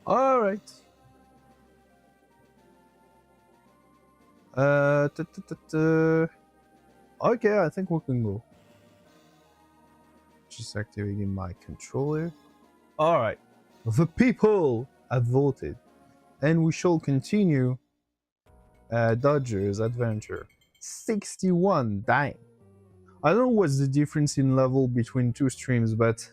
All right. Okay, I think we can go. Just activating my controller. All right. The people have voted, and we shall continue Dodger's adventure. 61, dang. I don't know what's the difference in level between two streams, but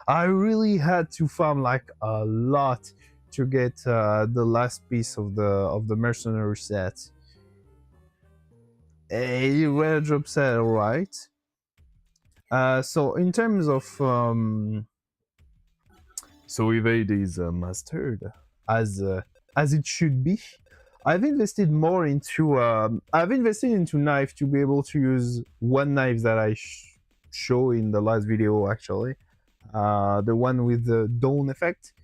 I really had to farm like a lot to get the last piece of the mercenary set. A rare drop set, alright. So in terms of so evade is mastered as it should be. I've invested more into knife to be able to use one knife that I show in the last video, actually, the one with the dawn effect.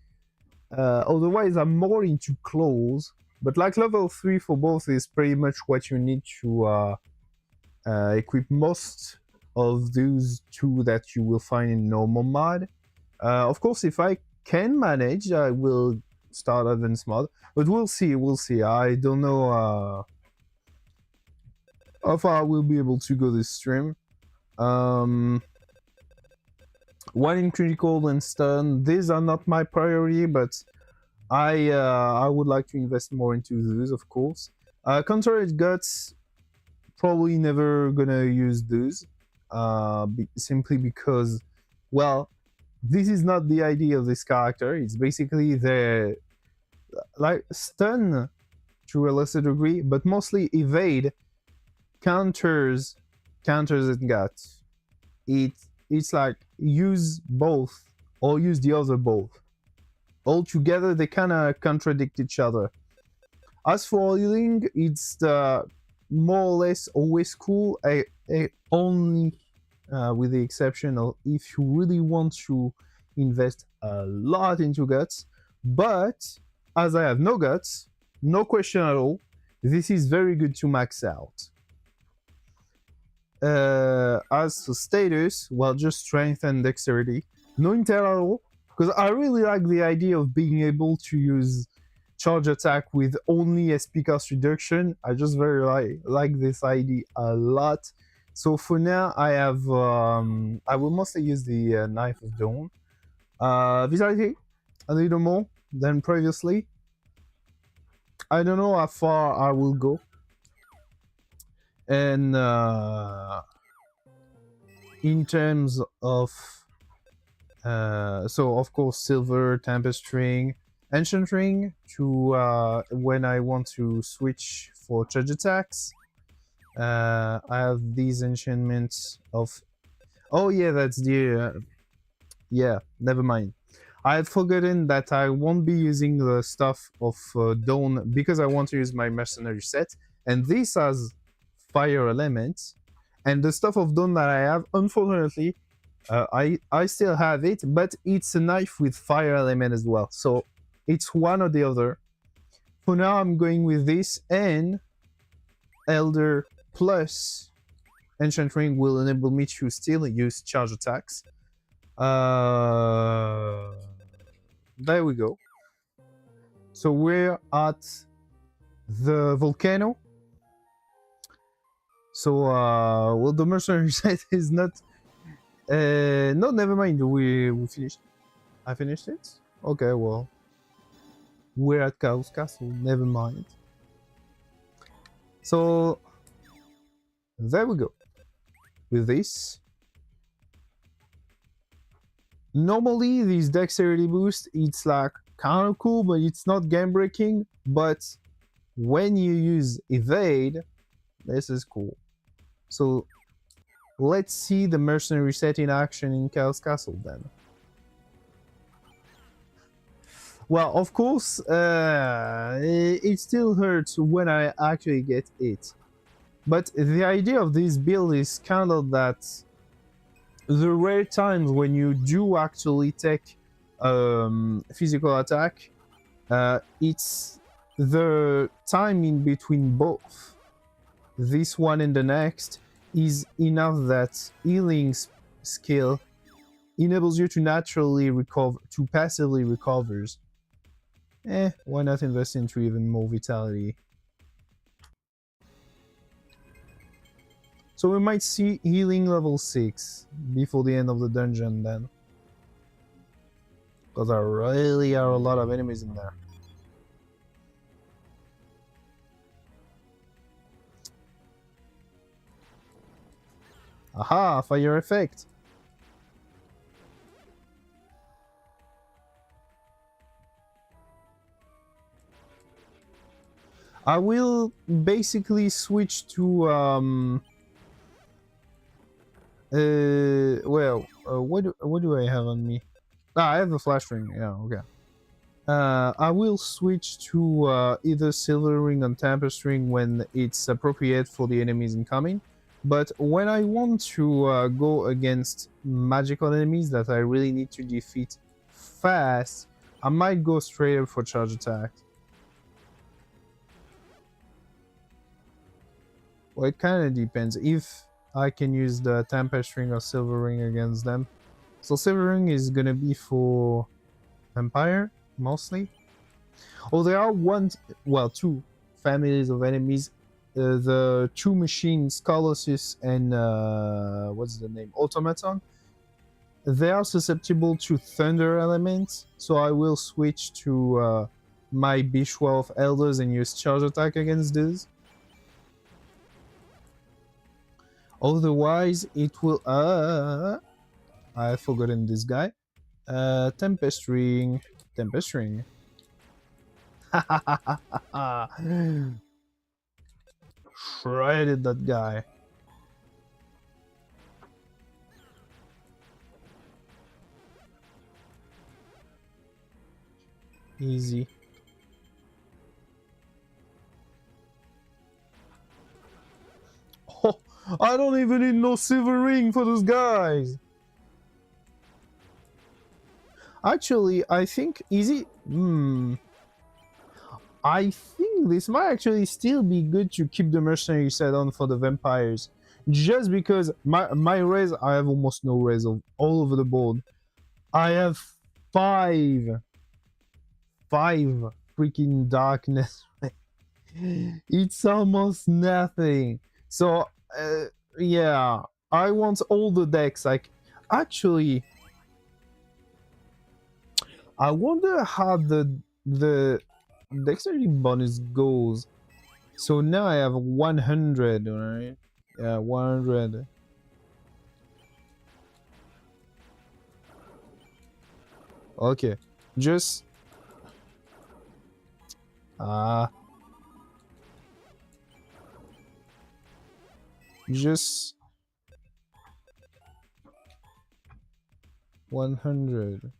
Otherwise, I'm more into claws, but like level 3 for both is pretty much what you need to equip most of those two that you will find in normal mod. Of course, if I can manage, I will start advanced mod, but we'll see. I don't know how far I will be able to go this stream. One in critical and stun, these are not my priority, but I would like to invest more into those, of course. Countered guts, probably never gonna use those, simply because, well, this is not the idea of this character. It's basically the like stun to a lesser degree, but mostly evade, counters and guts. It's like use both or use the other both. All together they kind of contradict each other. As for healing, it's more or less always cool, only with the exception of if you really want to invest a lot into guts. But as I have no guts, no question at all, this is very good to max out. As for status, well, just strength and dexterity. No intel at all, because I really like the idea of being able to use charge attack with only SP cost reduction. I just very like this idea a lot. So for now, I have I will mostly use the Knife of Dawn. Vitality, a little more than previously. I don't know how far I will go. And in terms of so of course silver, tempest ring, ancient ring to when I want to switch for charge attacks. I have these enchantments of, oh yeah, that's the yeah, never mind. I had forgotten that I won't be using the stuff of Dawn because I want to use my mercenary set, and this has fire elements, and the stuff of Dawn that I have, unfortunately, I still have it, but it's a knife with fire element as well, so it's one or the other. For now, I'm going with this, and Elder plus Ancient Ring will enable me to still use charge attacks. There we go. So we're at the volcano. So well, the mercenary set is not no, never mind, we finished. I finished it? Okay, well, we're at Chaos Castle, never mind. So there we go. With this, normally this dexterity boost, it's like kind of cool, but it's not game breaking. But when you use evade, this is cool. So let's see the mercenary set in action in Chaos Castle then. Well, of course, it still hurts when I actually get it. But the idea of this build is kind of that the rare times when you do actually take physical attack, it's the time in between both, this one and the next, is enough that healing skill enables you to naturally recover, to passively recovers. Why not invest into even more vitality? So we might see healing level 6 before the end of the dungeon then. Because there really are a lot of enemies in there. Aha! Fire effect! I will basically switch to what do I have on me? I have a flash ring. Yeah, okay. I will switch to either silver ring or tempest ring when it's appropriate for the enemies incoming. But when I want to go against magical enemies that I really need to defeat fast, I might go straight up for charge attack. Well, it kind of depends if I can use the tempest ring or silver ring against them. So silver ring is gonna be for vampire mostly. Oh, there are two families of enemies. The two machines, Colossus and what's the name? Automaton. They are susceptible to thunder elements, so I will switch to my B12 elders and use charge attack against these. Otherwise, it will. I've forgotten this guy. Tempest ring. Tempest ring. Shredded that guy. Easy. Oh, I don't even need no silver ring for those guys. Actually, I think easy. I think this might actually still be good to keep the mercenary set on for the vampires. Just because my res, I have almost no res all over the board. I have five freaking darkness. It's almost nothing. So yeah, I want all the decks. Like, actually, I wonder how the dexterity bonus goes. So now I have 100, right? Yeah, 100. Okay, just just 100.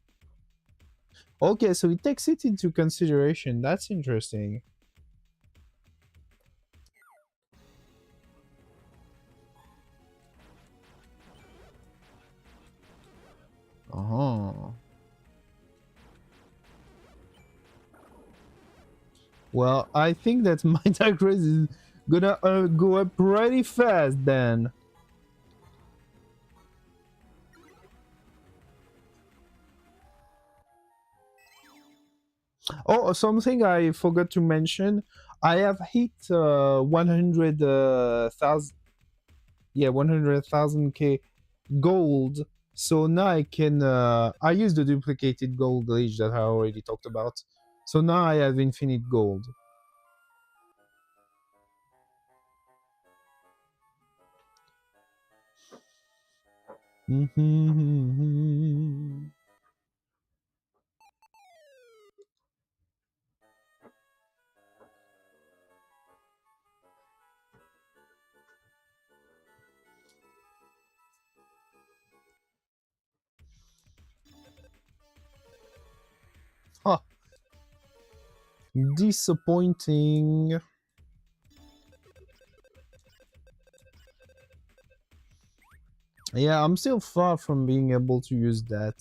Okay, so it takes it into consideration. That's interesting. Well, I think that my attack raise is gonna go up pretty fast then. Oh, something I forgot to mention. I have hit 100,000. Yeah, 100,000k gold. So now I can. I use the duplicated gold glitch that I already talked about. So now I have infinite gold. Huh. Disappointing. Yeah, I'm still far from being able to use that.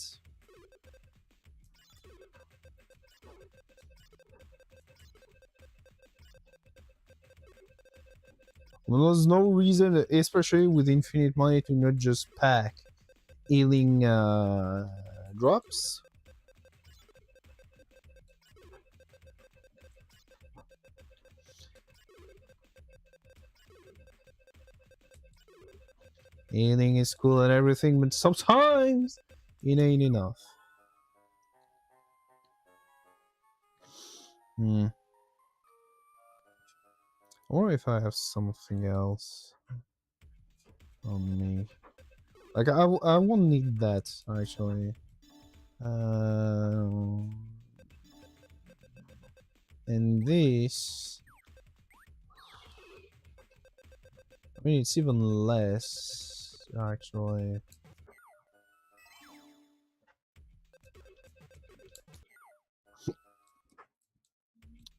Well, there's no reason, especially with infinite money, to not just pack healing drops. Healing is cool and everything, but sometimes it ain't enough. Or if I have something else on me. Like, I won't need that, actually. And this... I mean, it's even less, actually.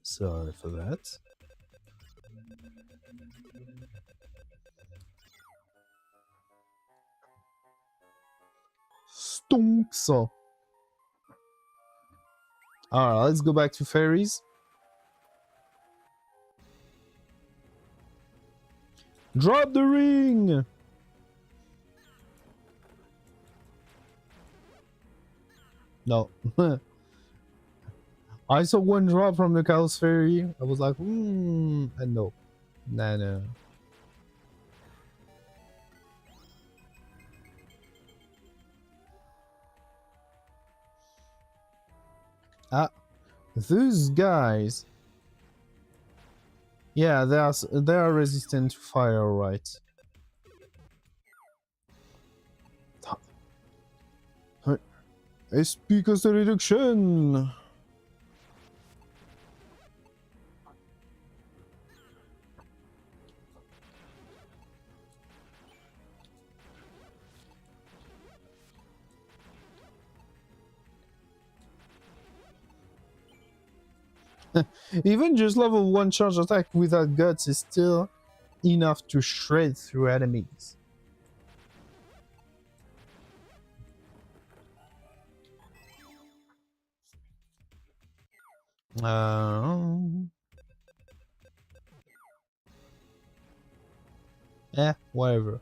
Sorry for that. Stonks. Alright, let's go back to fairies. Drop the ring! No. I saw one drop from the Chaos Fairy. I was like, and no. Nah. Ah, those guys. Yeah, they are resistant to fire, right? SP cost reduction. Even just level 1 charge attack without guts is still enough to shred through enemies. Whatever.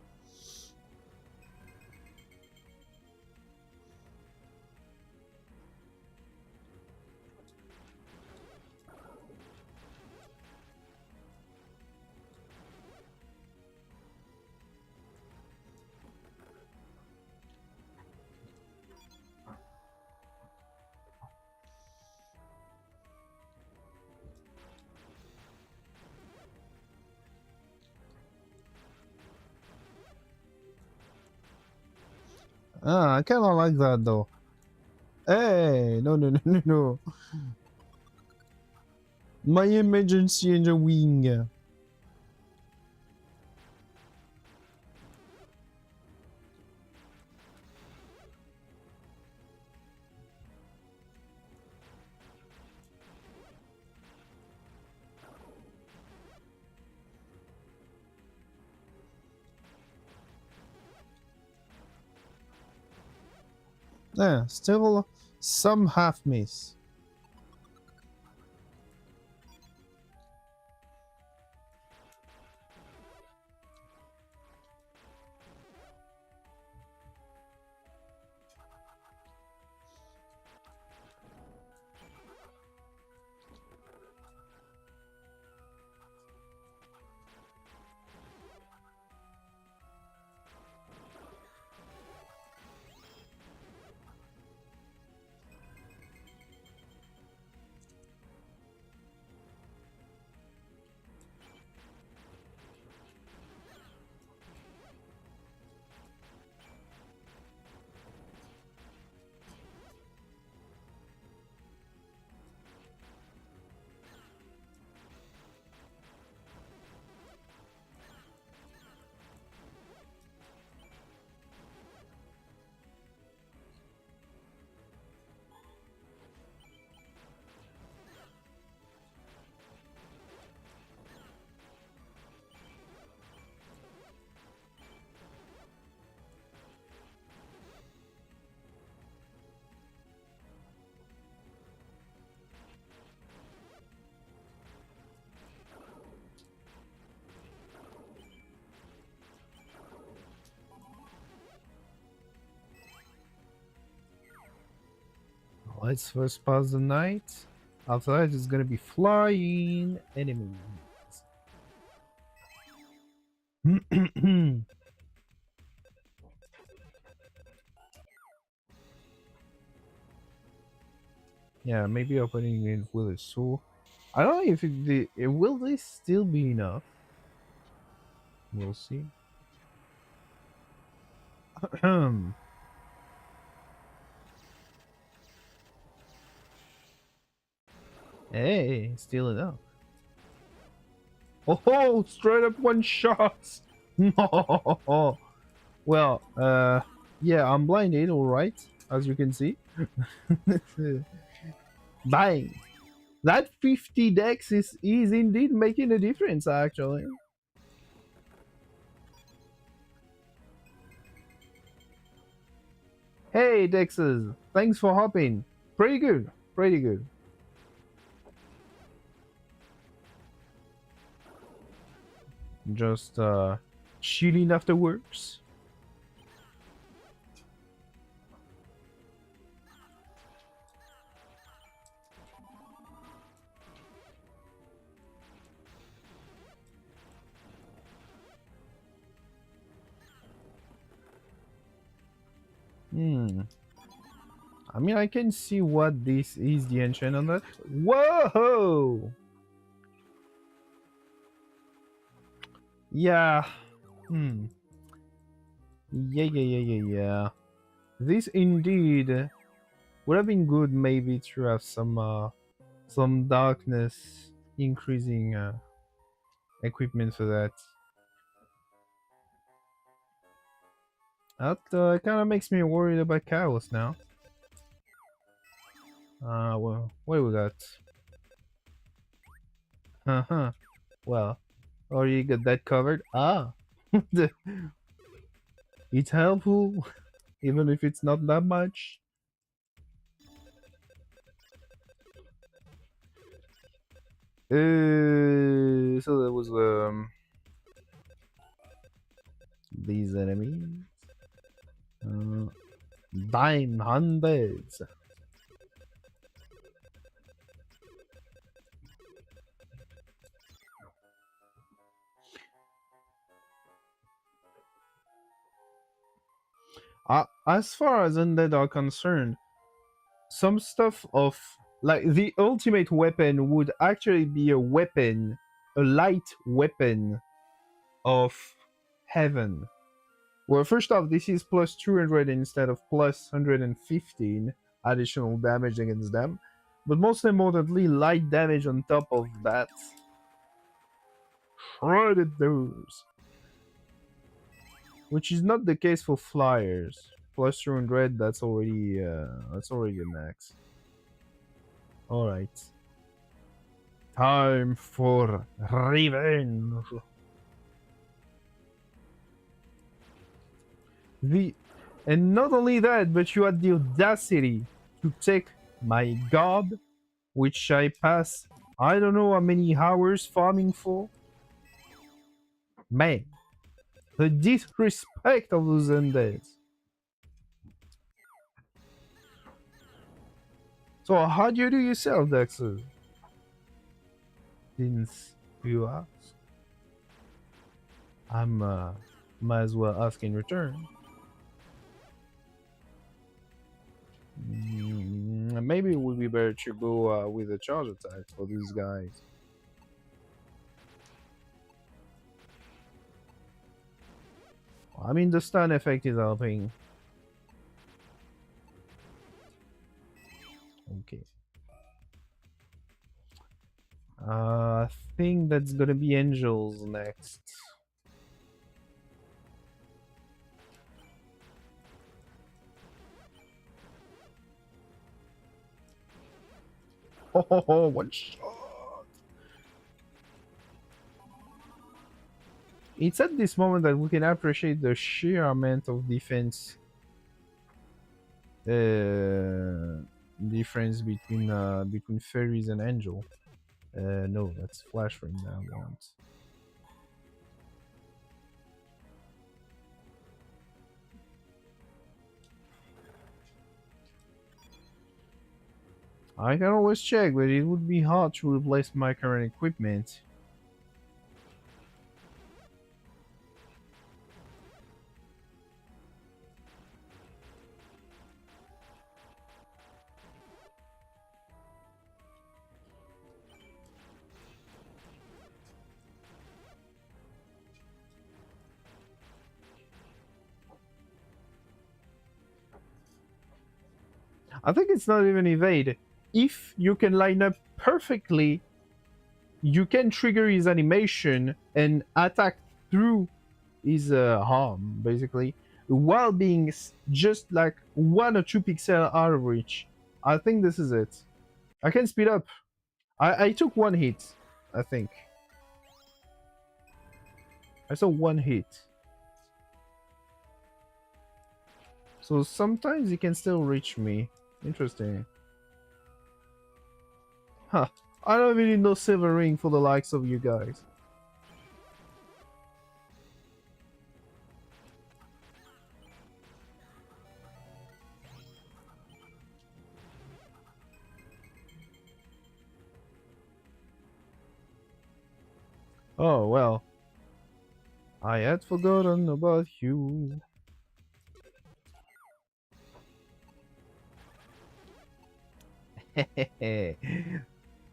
I kind of like that though. Hey, no. My emergency in the wing. Yeah, still some half miss. Let's first pass the night. After that, it's gonna be flying enemies. Yeah, maybe opening it with a sword. I don't know if will this still be enough. We'll see. Hey, still enough. Oh, straight up one shot. No. Well, yeah, I'm blinded, all right, as you can see. Bang. That 50 dex is indeed making a difference, actually. Hey, Dexes. Thanks for hopping. Pretty good. Pretty good. Just, chilling afterwards. I mean, I can see what this is, the enchant on that. Whoa! Yeah. Yeah. This indeed would have been good, maybe, to have some darkness increasing equipment for that. That kind of makes me worried about chaos now. Well, what do we got? Well, already got that covered. Ah, it's helpful, even if it's not that much. So that was these enemies. Dime hundreds. As far as undead are concerned, some stuff of like the ultimate weapon would actually be a weapon, a light weapon of heaven. Well, first off, this is plus 200 instead of plus 115 additional damage against them. But most importantly, light damage on top of that. Shredded those. Which is not the case for flyers. Plus 200, that's already a max. Alright. Time for revenge. And not only that, but you had the audacity to take my gob, which I pass I don't know how many hours farming for. Man, the disrespect of those undeads. So how do you do yourself, Dexter? Since you ask, I'm might as well ask in return. Maybe it would be better to go with a charge attack for these guys. I mean, the stun effect is helping. Okay. I think that's gonna be angels next. Oh, one shot. It's at this moment that we can appreciate the sheer amount of defense difference between fairies and angel. No, that's flash frame that I want. I can always check, but it would be hard to replace my current equipment. I think it's not even evade. If you can line up perfectly, you can trigger his animation and attack through his arm, basically, while being just like 1 or 2 pixels out of reach. I think this is it. I can speed up. I took 1 hit, I think. I saw 1 hit. So sometimes he can still reach me. Interesting. Huh. I don't really need no silver ring for the likes of you guys. Oh, well. I had forgotten about you.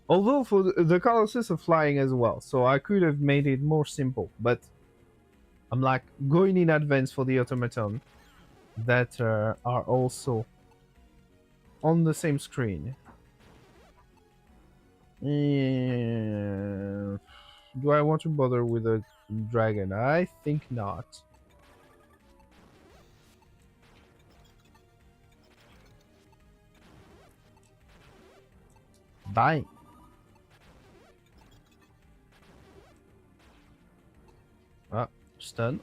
Although for the Colossus are flying as well, so I could have made it more simple, but I'm like going in advance for the automaton that are also on the same screen. Do I want to bother with a dragon? I think not. Bye. Ah, stun.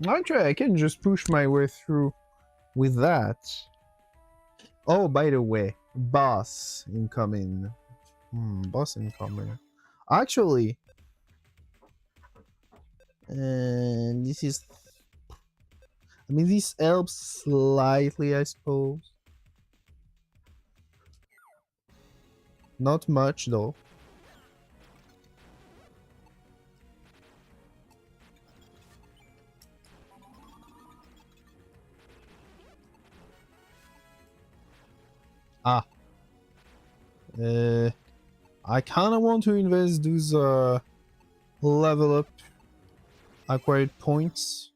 Actually, I can just push my way through with that. Oh, by the way, boss incoming. Boss incoming. Actually, and this is... I mean, this helps slightly, I suppose. Not much, though. Ah. I kind of want to invest those level up acquired points.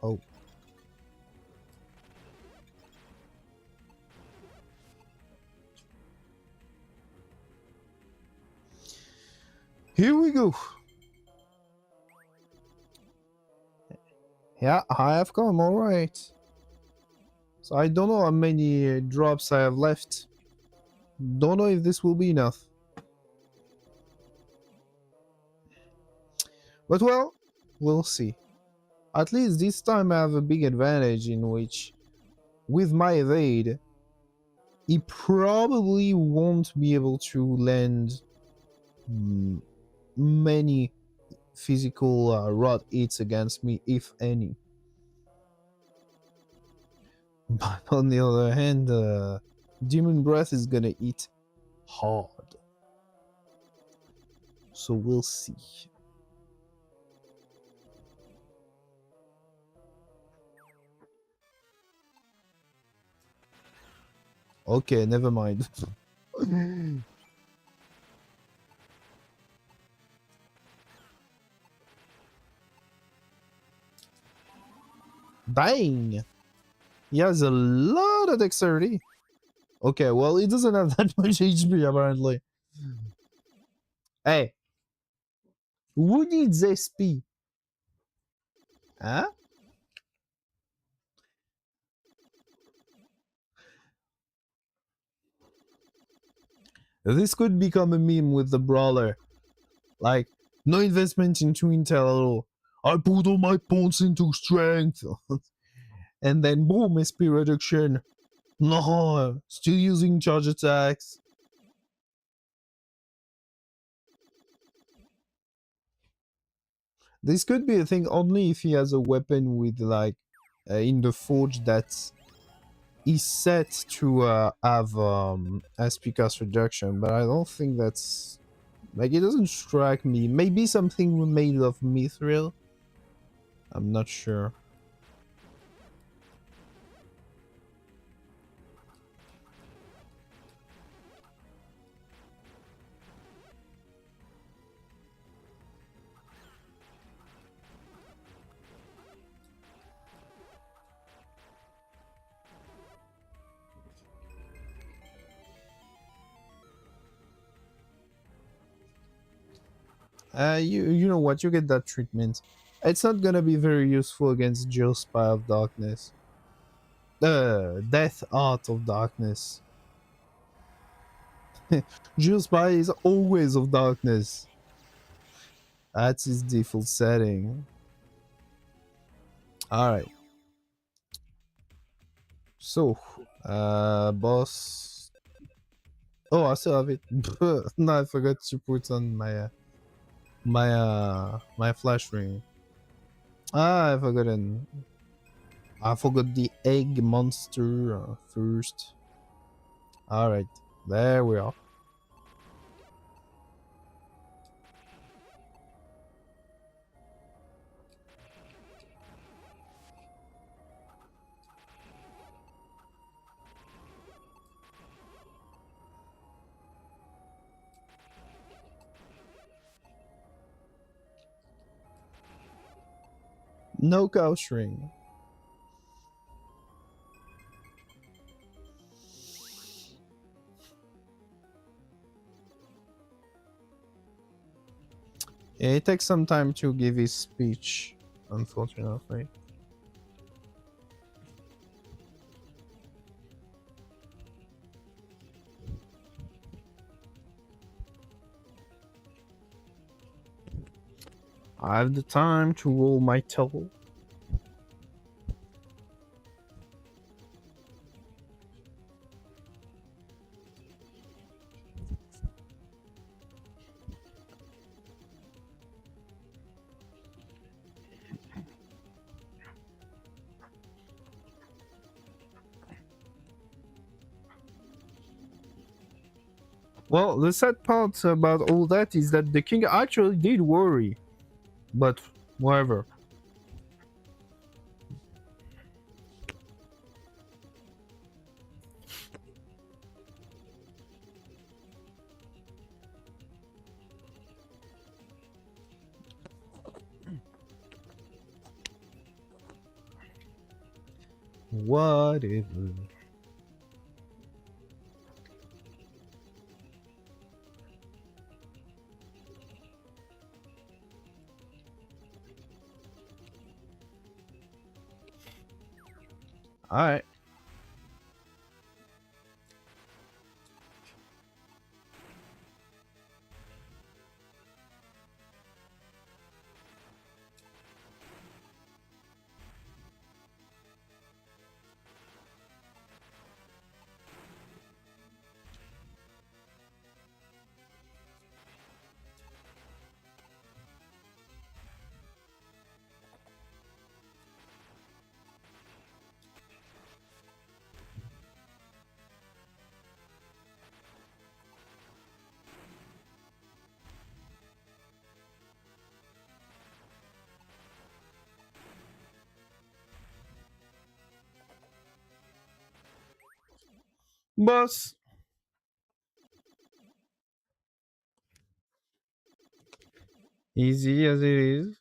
Oh. Here we go. Yeah, I have come, alright. So I don't know how many drops I have left. Don't know if this will be enough. But well, we'll see. At least this time I have a big advantage in which, with my evade, he probably won't be able to land many physical rod hits against me, if any. But on the other hand, Demon Breath is gonna hit hard. So we'll see. Okay, never mind. Bang! He has a lot of dexterity. Okay, well, he doesn't have that much HP, apparently. Hey. Who needs SP? Huh? This could become a meme with the Brawler. Like, no investment into Intel at all. I put all my points into strength. And then boom, SP reduction. No, still using charge attacks. This could be a thing only if he has a weapon with like in the forge that is set to have SP cost reduction, but I don't think that's like, it doesn't strike me. Maybe something made of mithril. I'm not sure. You know what? You get that treatment. It's not gonna be very useful against Jill's Spy of Darkness. Death Art of Darkness. Jill's Spy is always of darkness. That's his default setting. Alright. So, boss. Oh, I still have it. No, I forgot to put on my my flash ring. Ah, I forgot the egg monster first. Alright, there we are. No cow string. Yeah, it takes some time to give his speech, unfortunately. I have the time to roll my toe. Well, the sad part about all that is that the king actually did worry. But, whatever. Whatever. Alright. Boss. Easy as it is.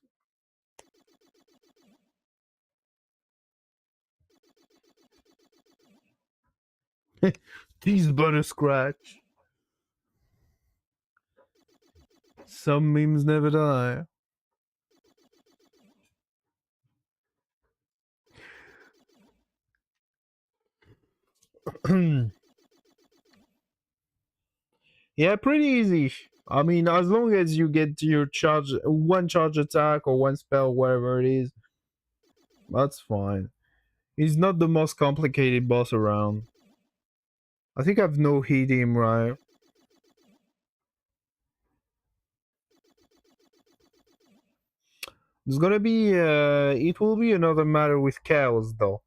These but a scratch. Some memes never die. Yeah, pretty easy. I mean, as long as you get your one charge attack or one spell, whatever it is, that's fine. He's not the most complicated boss around. I think I've no hit him, right? It's gonna be, it will be another matter with chaos, though.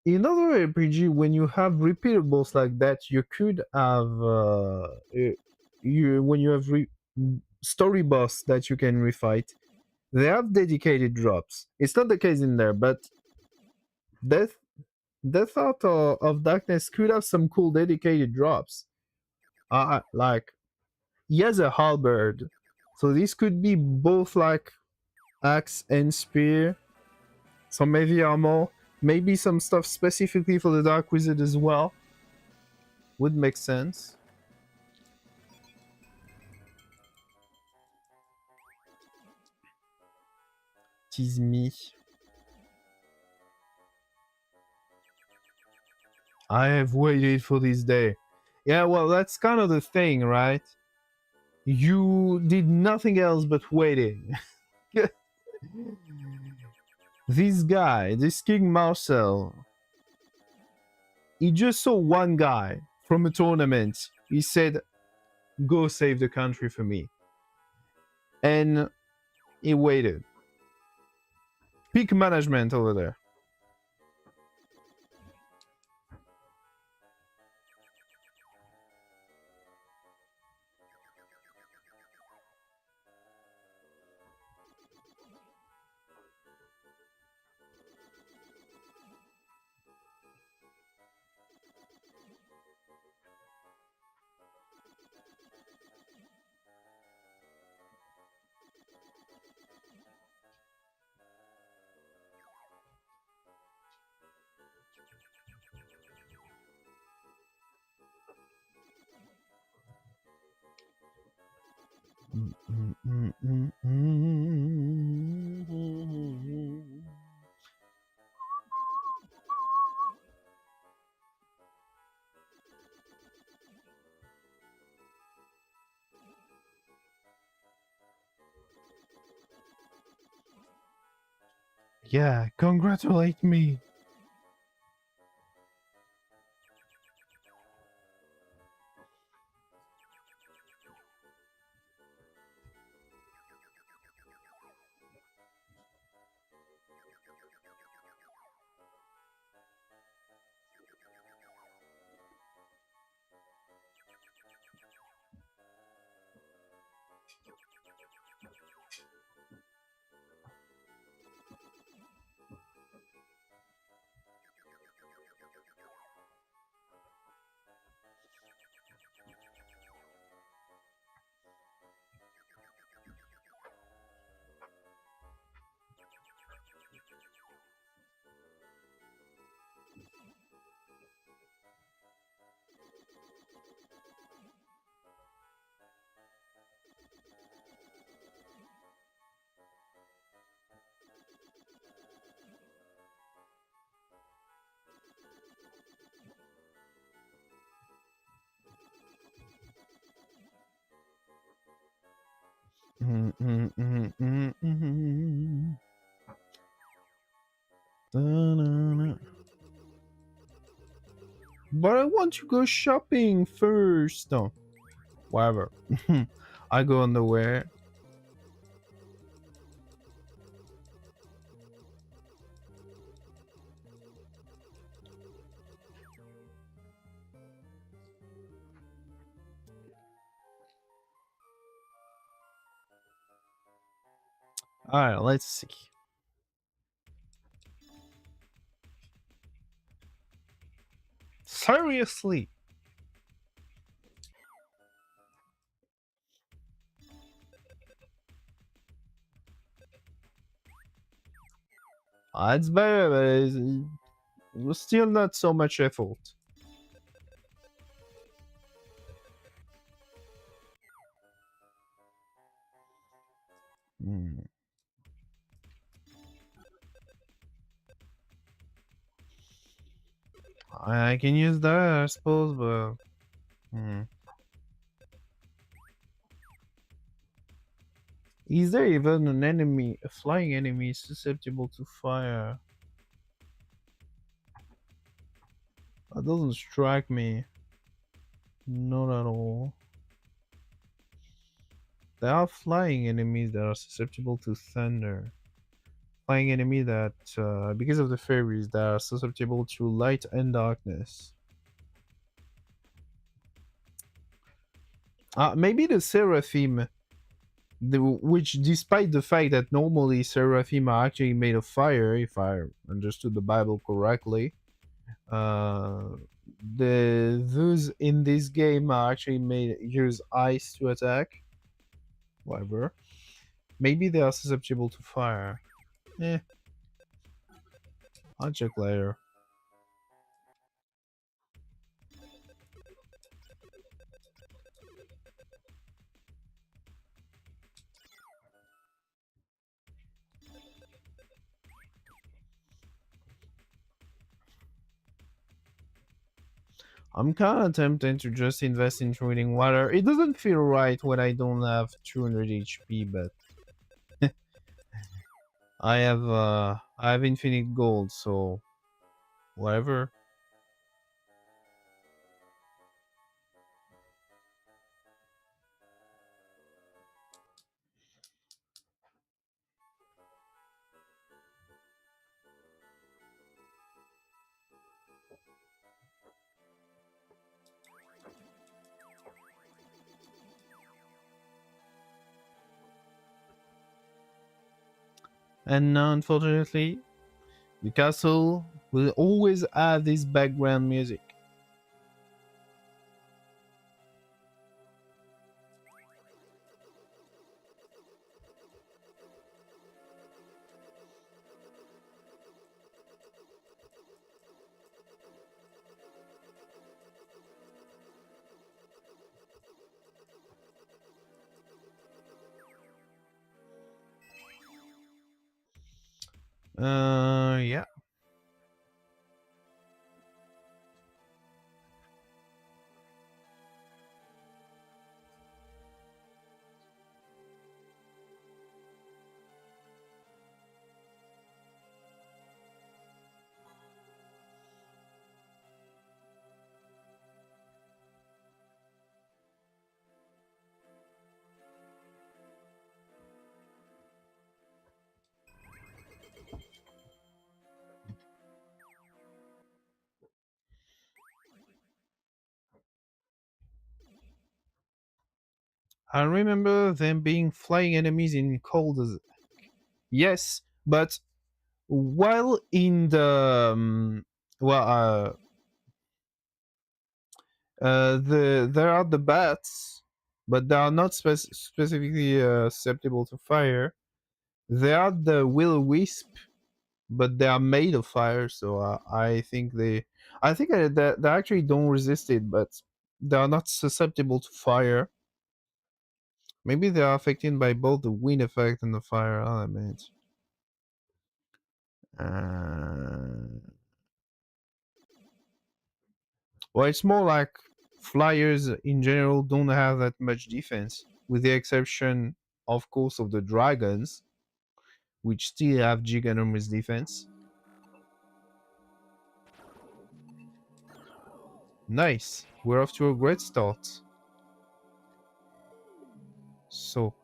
In other RPG, when you have repeatables like that, you could have when you have story boss that you can refight, they have dedicated drops. It's not the case in there, but Death Death Out of Darkness could have some cool dedicated drops. Like he has a halberd, so this could be both like axe and spear, some heavy armor, maybe some stuff specifically for the Dark Wizard as well. Would make sense. Tis me. I have waited for this day. Yeah, well, that's kind of the thing, right? You did nothing else but waiting. This guy, this King Marcel, he just saw one guy from a tournament. He said, "Go save the country for me." And he waited. Peak management over there. Yeah, congratulate me. But I want to go shopping first. No, whatever. I go underwear. Alright, let's see. Seriously? It's better, but it was still not so much effort. I can use that, I suppose, but... Is there even an enemy, a flying enemy, susceptible to fire? That doesn't strike me. Not at all. There are flying enemies that are susceptible to thunder. Flying enemy that, because of the fairies, that are susceptible to light and darkness. Maybe the seraphim, which, despite the fact that normally seraphim are actually made of fire, if I understood the Bible correctly, those in this game are actually use ice to attack. Whatever. Maybe they are susceptible to fire. I'll check later. I'm kind of tempted to just invest in trading water. It doesn't feel right when I don't have 200 HP, but I have infinite gold, so whatever. And now, unfortunately, the castle will always have this background music. Yeah. I remember them being flying enemies in cold. Yes, but while in the there are the bats, but they are not specifically susceptible to fire. There are the will-o-wisp, but they are made of fire, so I think they actually don't resist it, but they are not susceptible to fire. Maybe they are affected by both the wind effect and the fire element. Well, it's more like flyers in general don't have that much defense, with the exception, of course, of the dragons, which still have giganormous defense. Nice, we're off to a great start. So,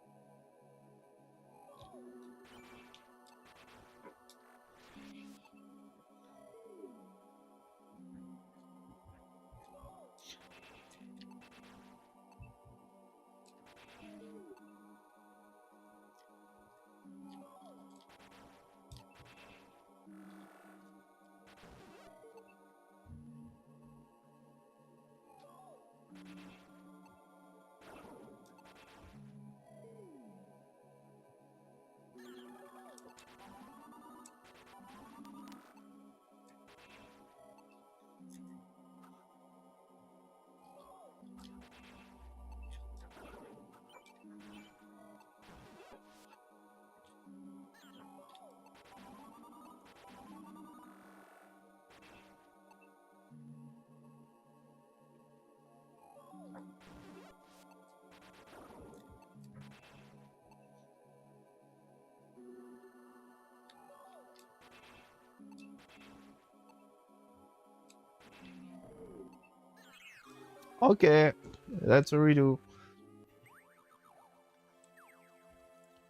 Okay, that's a redo.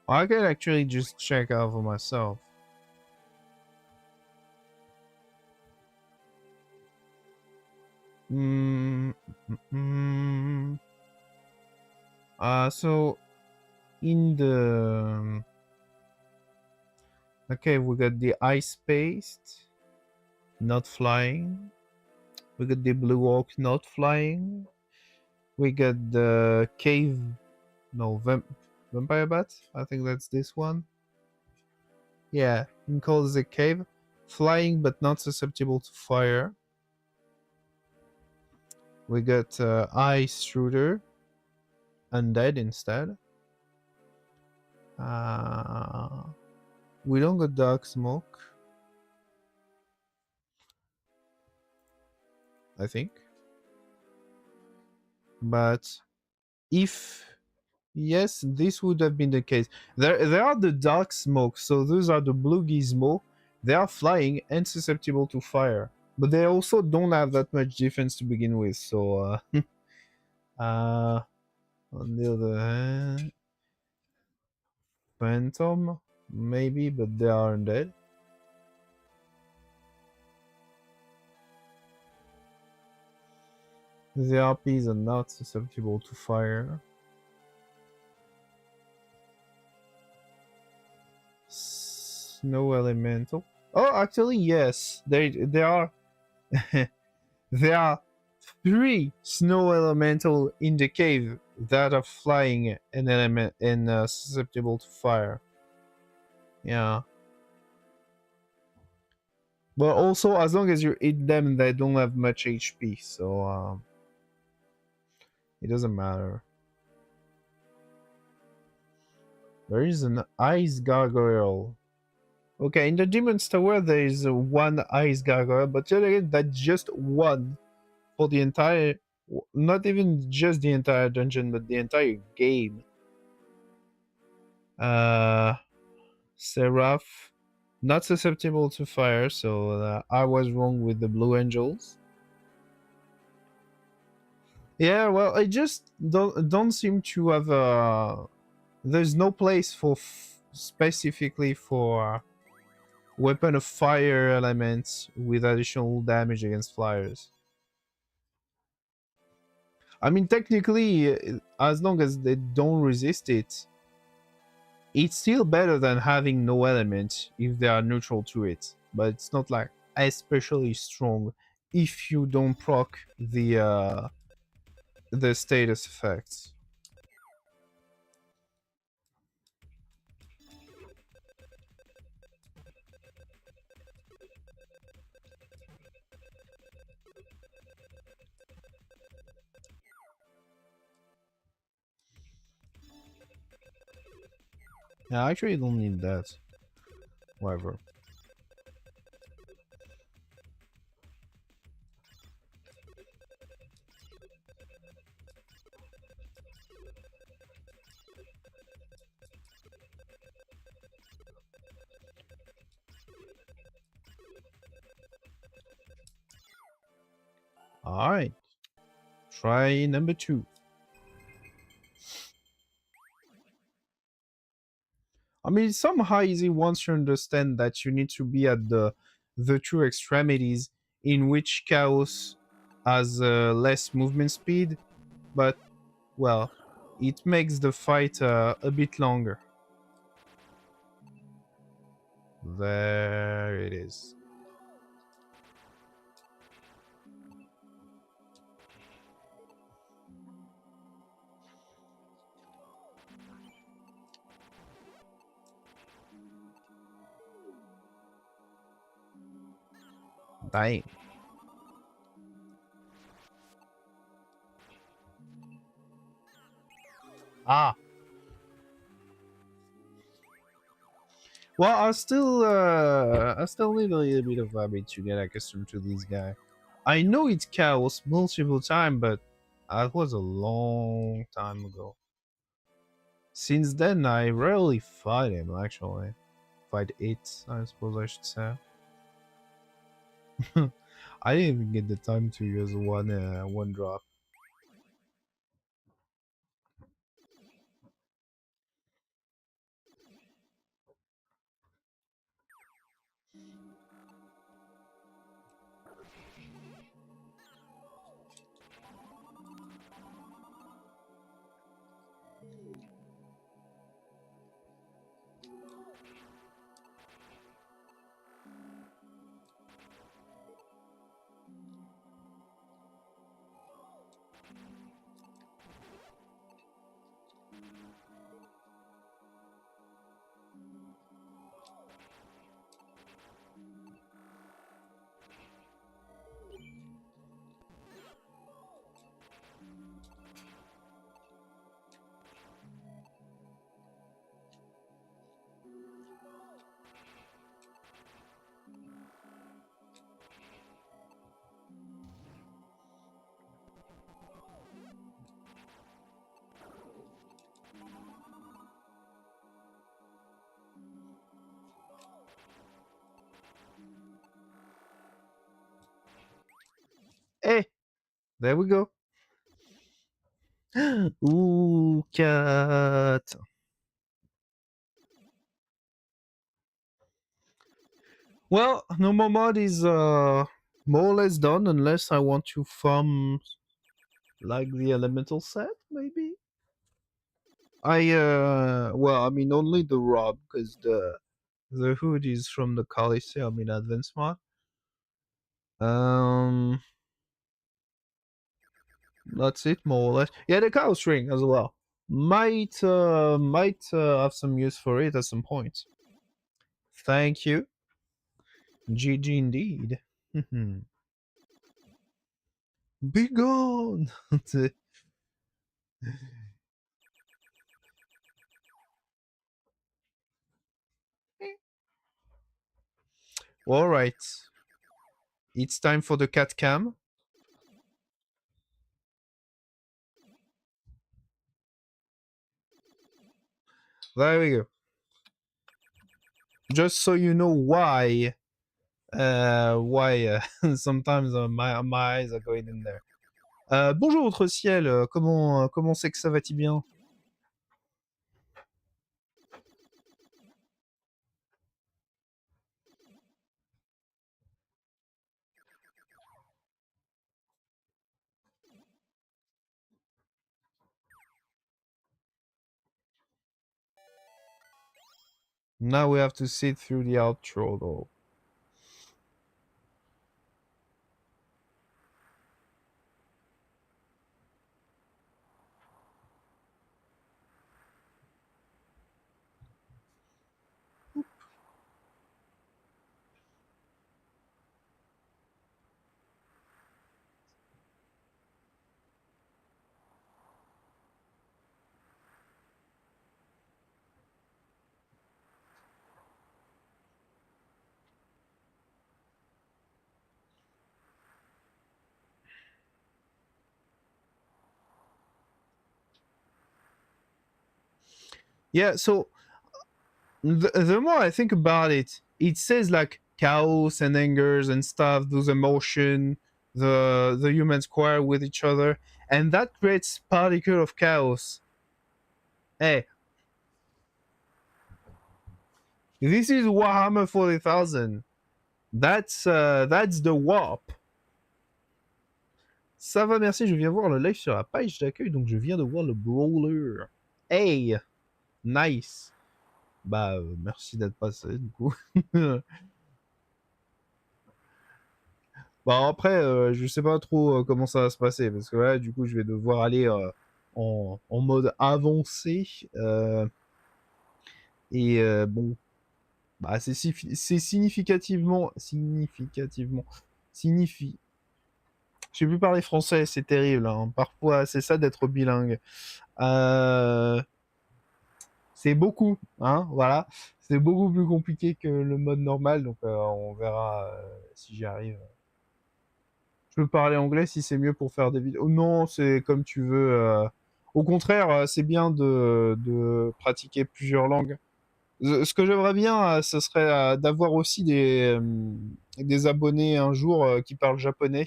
I can actually just check out for myself. So in the okay, we got the ice paste, not flying. We got the blue oak, not flying. We got the cave, no, vampire bat. I think that's this one. Yeah, it calls the cave, flying but not susceptible to fire. We got ice shooter, undead instead. We don't got dark smoke, I think. But if yes, this would have been the case. There are the dark smoke, so those are the blue gizmo. They are flying and susceptible to fire, but they also don't have that much defense to begin with. So, on the other hand, phantom maybe, but they are undead. The RPs are not susceptible to fire. Snow elemental. Oh, actually, yes. They are. There are 3 snow elemental in the cave that are flying and element and susceptible to fire. Yeah. But also, as long as you hit them, they don't have much HP, so it doesn't matter. There is an ice gargoyle. Okay, in the Demon's Tower there is one ice gargoyle, but yet again, that's just one for the entire, not even just the entire dungeon, but the entire game. Seraph, not susceptible to fire, so I was wrong with the blue angels. Yeah, well, I just don't seem to have there's no place for specifically for weapon of fire elements with additional damage against flyers. I mean, technically, as long as they don't resist it, it's still better than having no element if they are neutral to it. But it's not like especially strong if you don't proc the status effects. Yeah, actually, you don't need that. Whatever. Alright. Try number 2. I mean, it's somehow easy once you understand that you need to be at the two extremities, in which Chaos has less movement speed, but, well, it makes the fight a bit longer. There it is. Dang. Ah. Well, I still need a little bit of habit to get accustomed to this guy. I know it's chaos multiple times, but that was a long time ago. Since then, I rarely fight him, actually. Fight it, I suppose I should say. I didn't even get the time to use one drop. Hey, there we go. Ooh, cat. Well, no more mod is more or less done, unless I want to farm like the elemental set, maybe. Well, I mean only the rob, because the hood is from the Coliseum in advanced mod. That's it, more or less. Yeah, the chaos ring as well. Might have some use for it at some point. Thank you. GG indeed. Be gone. All right. It's time for the cat cam. There we go. Just so you know why sometimes my eyes are going in there. Bonjour votre ciel, comment c'est que ça va-t-il bien? Now we have to sit through the outro though. Yeah, so the more I think about it, it says like chaos and angers and stuff, those emotion the humans quarrel with each other, and that creates particle of chaos. Hey, this is Warhammer 40,000. That's the warp. Ça va, merci. Je viens voir le live sur la page d'accueil, donc je viens de voir le Brawler. Hey, nice. Bah, merci d'être passé, du coup. Bah, après, je sais pas trop comment ça va se passer, parce que là, du coup, je vais devoir aller en mode avancé. Et bon, bah, c'est significativement signifie. Je sais plus parler français, c'est terrible. Hein. Parfois, c'est ça d'être bilingue. C'est beaucoup, hein, voilà. C'est beaucoup plus compliqué que le mode normal, donc on verra si j'y arrive. Je peux parler anglais si c'est mieux pour faire des vidéos. Non, c'est comme tu veux. Au contraire, c'est bien de pratiquer plusieurs langues. Ce que j'aimerais bien, ce serait d'avoir aussi des abonnés un jour qui parlent japonais.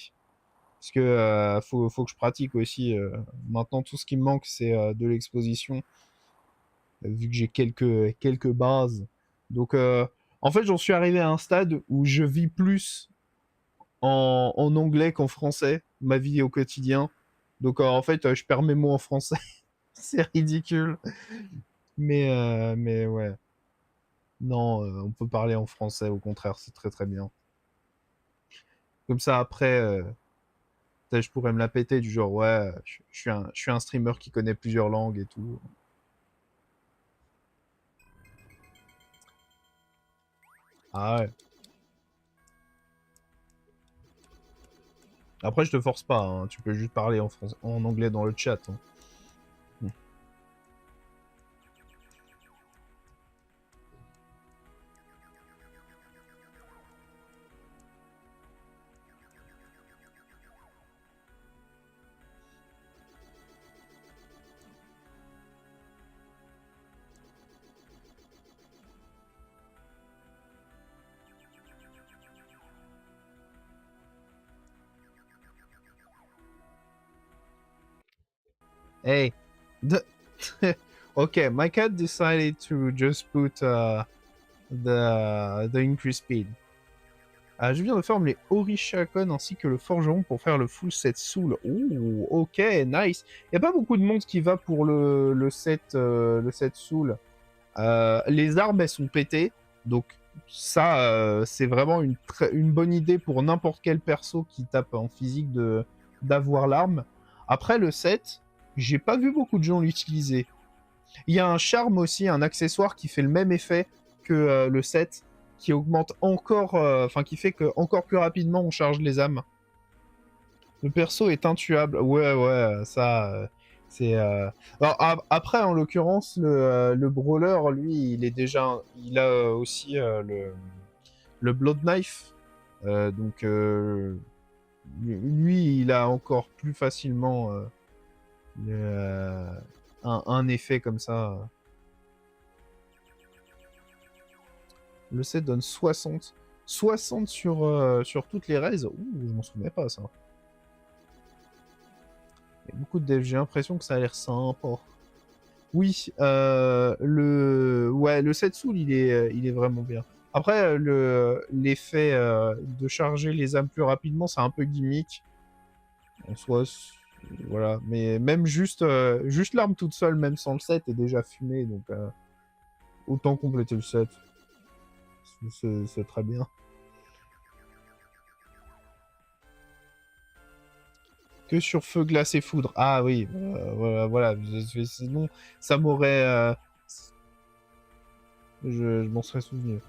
Parce que faut que je pratique aussi. Maintenant, tout ce qui me manque, c'est de l'exposition. Vu que j'ai quelques bases. Donc, en fait, j'en suis arrivé à un stade où je vis plus en anglais qu'en français, ma vie au quotidien. Donc, en fait, je perds mes mots en français. C'est ridicule. Mais ouais. Non, on peut parler en français, au contraire, c'est très très bien. Comme ça, après, je pourrais me la péter du genre, ouais, je suis un streamer qui connaît plusieurs langues et tout. Ah ouais. Après, je te force pas, hein. Tu peux juste parler en anglais dans le chat. Hein. Hey, the okay, my cat decided to just put the increase speed. Je viens de former les Orishakon ainsi que le forgeron pour faire le full set soul. Oh, ok, nice. Il n'y a pas beaucoup de monde qui va pour le set soul. Les armes, elles sont pétées. Donc, ça, c'est vraiment une bonne idée pour n'importe quel perso qui tape en physique d'avoir l'arme. Après, le set, j'ai pas vu beaucoup de gens l'utiliser. Il y a un charme aussi, un accessoire qui fait le même effet que le set, qui augmente encore, enfin qui fait que encore plus rapidement on charge les âmes. Le perso est intuable. Ouais, ça, c'est. Alors après, en l'occurrence, le brawler, lui, il a aussi le blood knife, donc lui, il a encore plus facilement un effet comme ça. Le set donne 60. 60 sur toutes les raises. Ouh, je m'en souvenais pas, ça. Il y a beaucoup de devs. J'ai l'impression que ça a l'air sympa. Oui, le set soul, il est vraiment bien. Après, l'effet de charger les âmes plus rapidement, c'est un peu gimmick. En soi, voilà. Mais même juste l'arme toute seule, même sans le set, est déjà fumée. Donc, autant compléter le set. C'est très bien. Que sur feu, glace et foudre. Ah oui, voilà. Sinon, ça m'aurait... je m'en serais souvenu.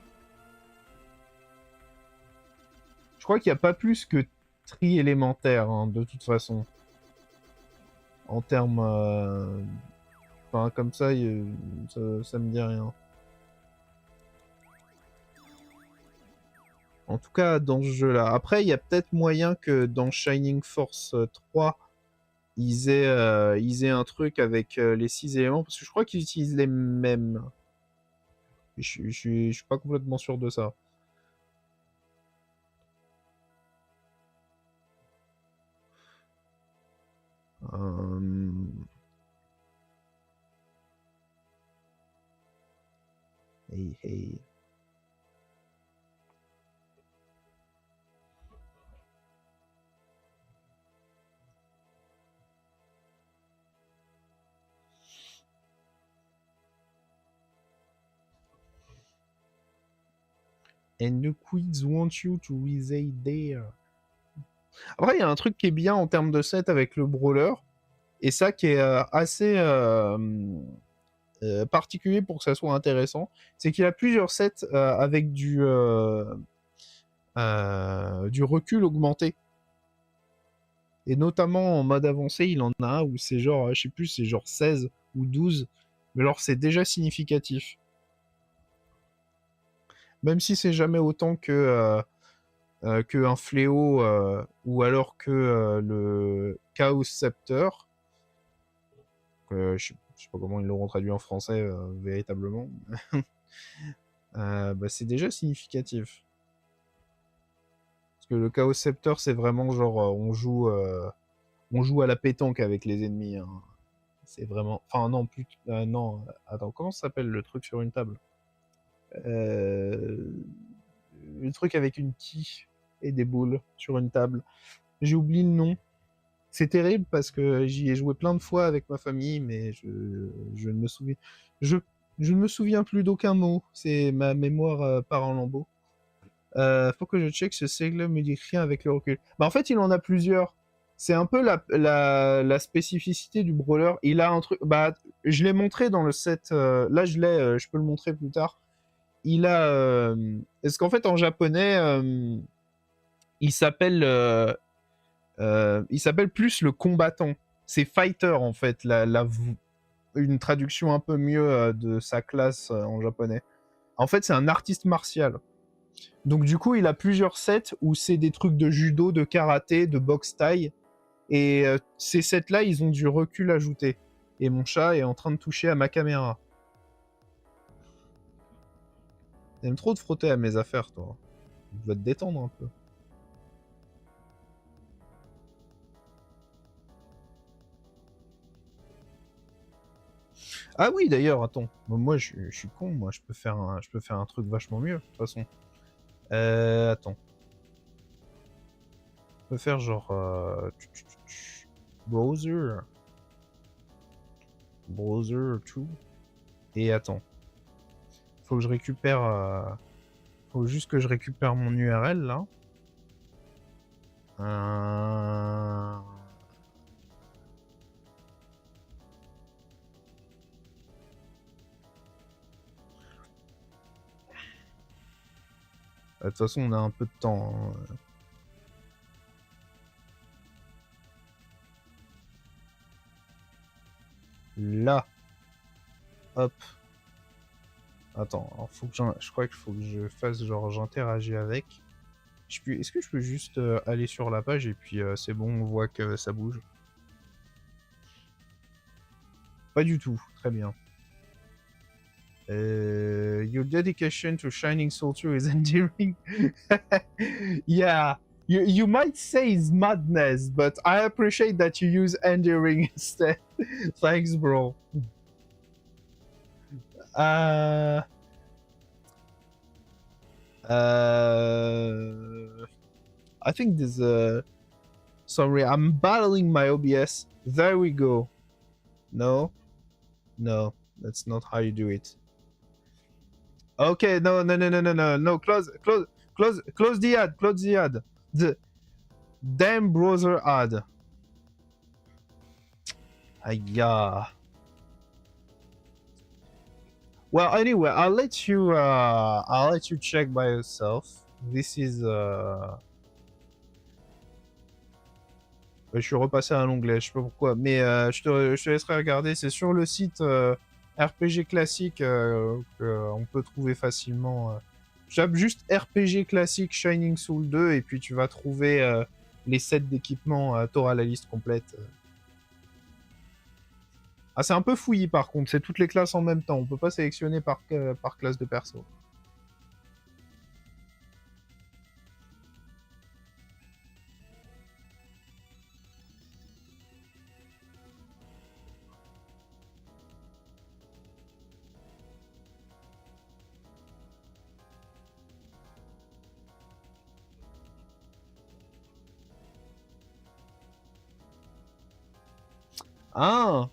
Je crois qu'il n'y a pas plus que tri élémentaire, hein, de toute façon. En termes... Enfin, comme ça, ça me dit rien. En tout cas, dans ce jeu-là. Après, il y a peut-être moyen que dans Shining Force 3, ils aient un truc avec les 6 éléments, parce que je crois qu'ils utilisent les mêmes. Je suis pas complètement sûr de ça. Hey. And the quids want you to reside there. Après, il y a un truc qui est bien en termes de set avec le brawler, et ça qui est assez particulier pour que ça soit intéressant, c'est qu'il y a plusieurs sets avec du recul augmenté. Et notamment en mode avancé, il en a un où c'est genre, je sais plus, c'est genre 16 ou 12. Mais alors c'est déjà significatif. Même si c'est jamais autant que un fléau ou alors que le Chaos Scepter. Je sais pas comment ils l'auront traduit en français véritablement. Bah, c'est déjà significatif. Parce que le Chaos Scepter, c'est vraiment genre on joue à la pétanque avec les ennemis. Hein. C'est vraiment. Enfin, non, plus. Non, attends, comment ça s'appelle le truc sur une table Le truc avec une quille et des boules sur une table. J'ai oublié le nom. C'est terrible parce que j'y ai joué plein de fois avec ma famille, mais je ne me souviens. Je ne me souviens plus d'aucun mot. C'est ma mémoire part en lambeaux. Faut que je check ce Segler me dit rien avec le recul. Bah, en fait, il en a plusieurs. C'est un peu la spécificité du brawler. Il a un truc. Bah, je l'ai montré dans le set. Là, je peux le montrer plus tard. Il a. Est-ce qu'en fait, en japonais, il s'appelle plus le combattant. C'est fighter, en fait. Une traduction un peu mieux de sa classe en japonais. En fait, c'est un artiste martial. Donc du coup, il a plusieurs sets où c'est des trucs de judo, de karaté, de boxe thaï. Et ces sets-là, ils ont du recul ajouté. Et mon chat est en train de toucher à ma caméra. T'aimes trop de frotter à mes affaires, toi. Tu vas te détendre un peu. Ah oui, d'ailleurs, attends. Moi, je suis con. Moi, je peux faire un truc vachement mieux, de toute façon. Attends. Je peux faire genre... Browser 2. Et attends. Faut que je récupère... Faut juste que je récupère mon URL, là. De toute façon, on a un peu de temps. Hein. Là. Hop. Attends, alors faut que je crois qu'il faut que je fasse genre j'interagis avec. Est-ce que je peux juste aller sur la page et puis c'est bon, on voit que ça bouge? Pas du tout, très bien. Your dedication to Shining Soul 2 is endearing. Yeah, you might say it's madness, but I appreciate that you use endearing instead. Thanks, bro. I think there's sorry, I'm battling my OBS. There we go. No, that's not how you do it. Okay, no. Close the ad. The damn browser ad. Yeah. Well, anyway, I'll let you check by yourself. This is je suis repassé à l'onglet, je sais pas pourquoi, mais je te laisserai regarder. C'est sur le site RPG classique qu'on peut trouver facilement. Tape juste RPG classique Shining Soul 2 et puis tu vas trouver les sets d'équipement. T'auras la liste complète. Ah, c'est un peu fouillis par contre, c'est toutes les classes en même temps. On peut pas sélectionner par classe de perso. Ah!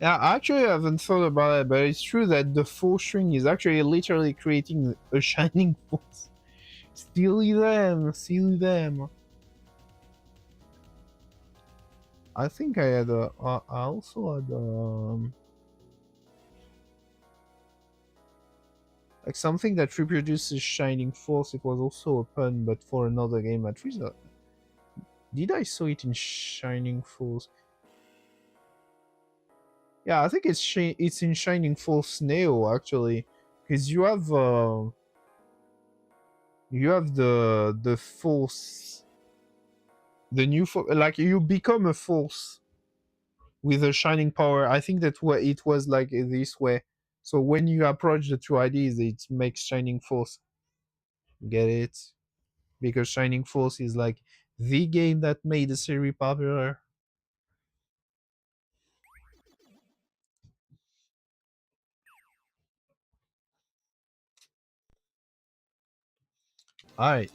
Yeah, actually, I haven't thought about it, but it's true that the 4 string is actually literally creating a shining force. Silly them. I think I also had Like something that reproduces Shining Force. It was also a pun, but for another game at least. Did I saw it in Shining Force? Yeah, I think it's in Shining Force Neo actually, because you have the force, the new force, like you become a force with a shining power. I think that it was like this way. So when you approach the two IDs, it makes Shining Force. Get it? Because Shining Force is like the game that made the series popular. Alright.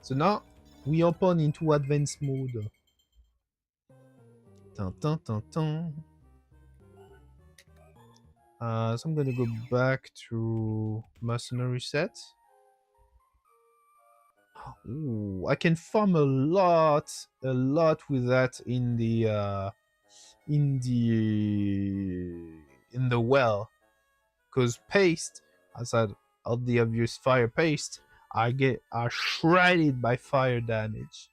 So now we open into advanced mode. Dun, dun, dun, dun. So I'm gonna go back to mercenary set. Ooh, I can farm a lot with that in the well, because paste, aside of the obvious fire paste, are shredded by fire damage.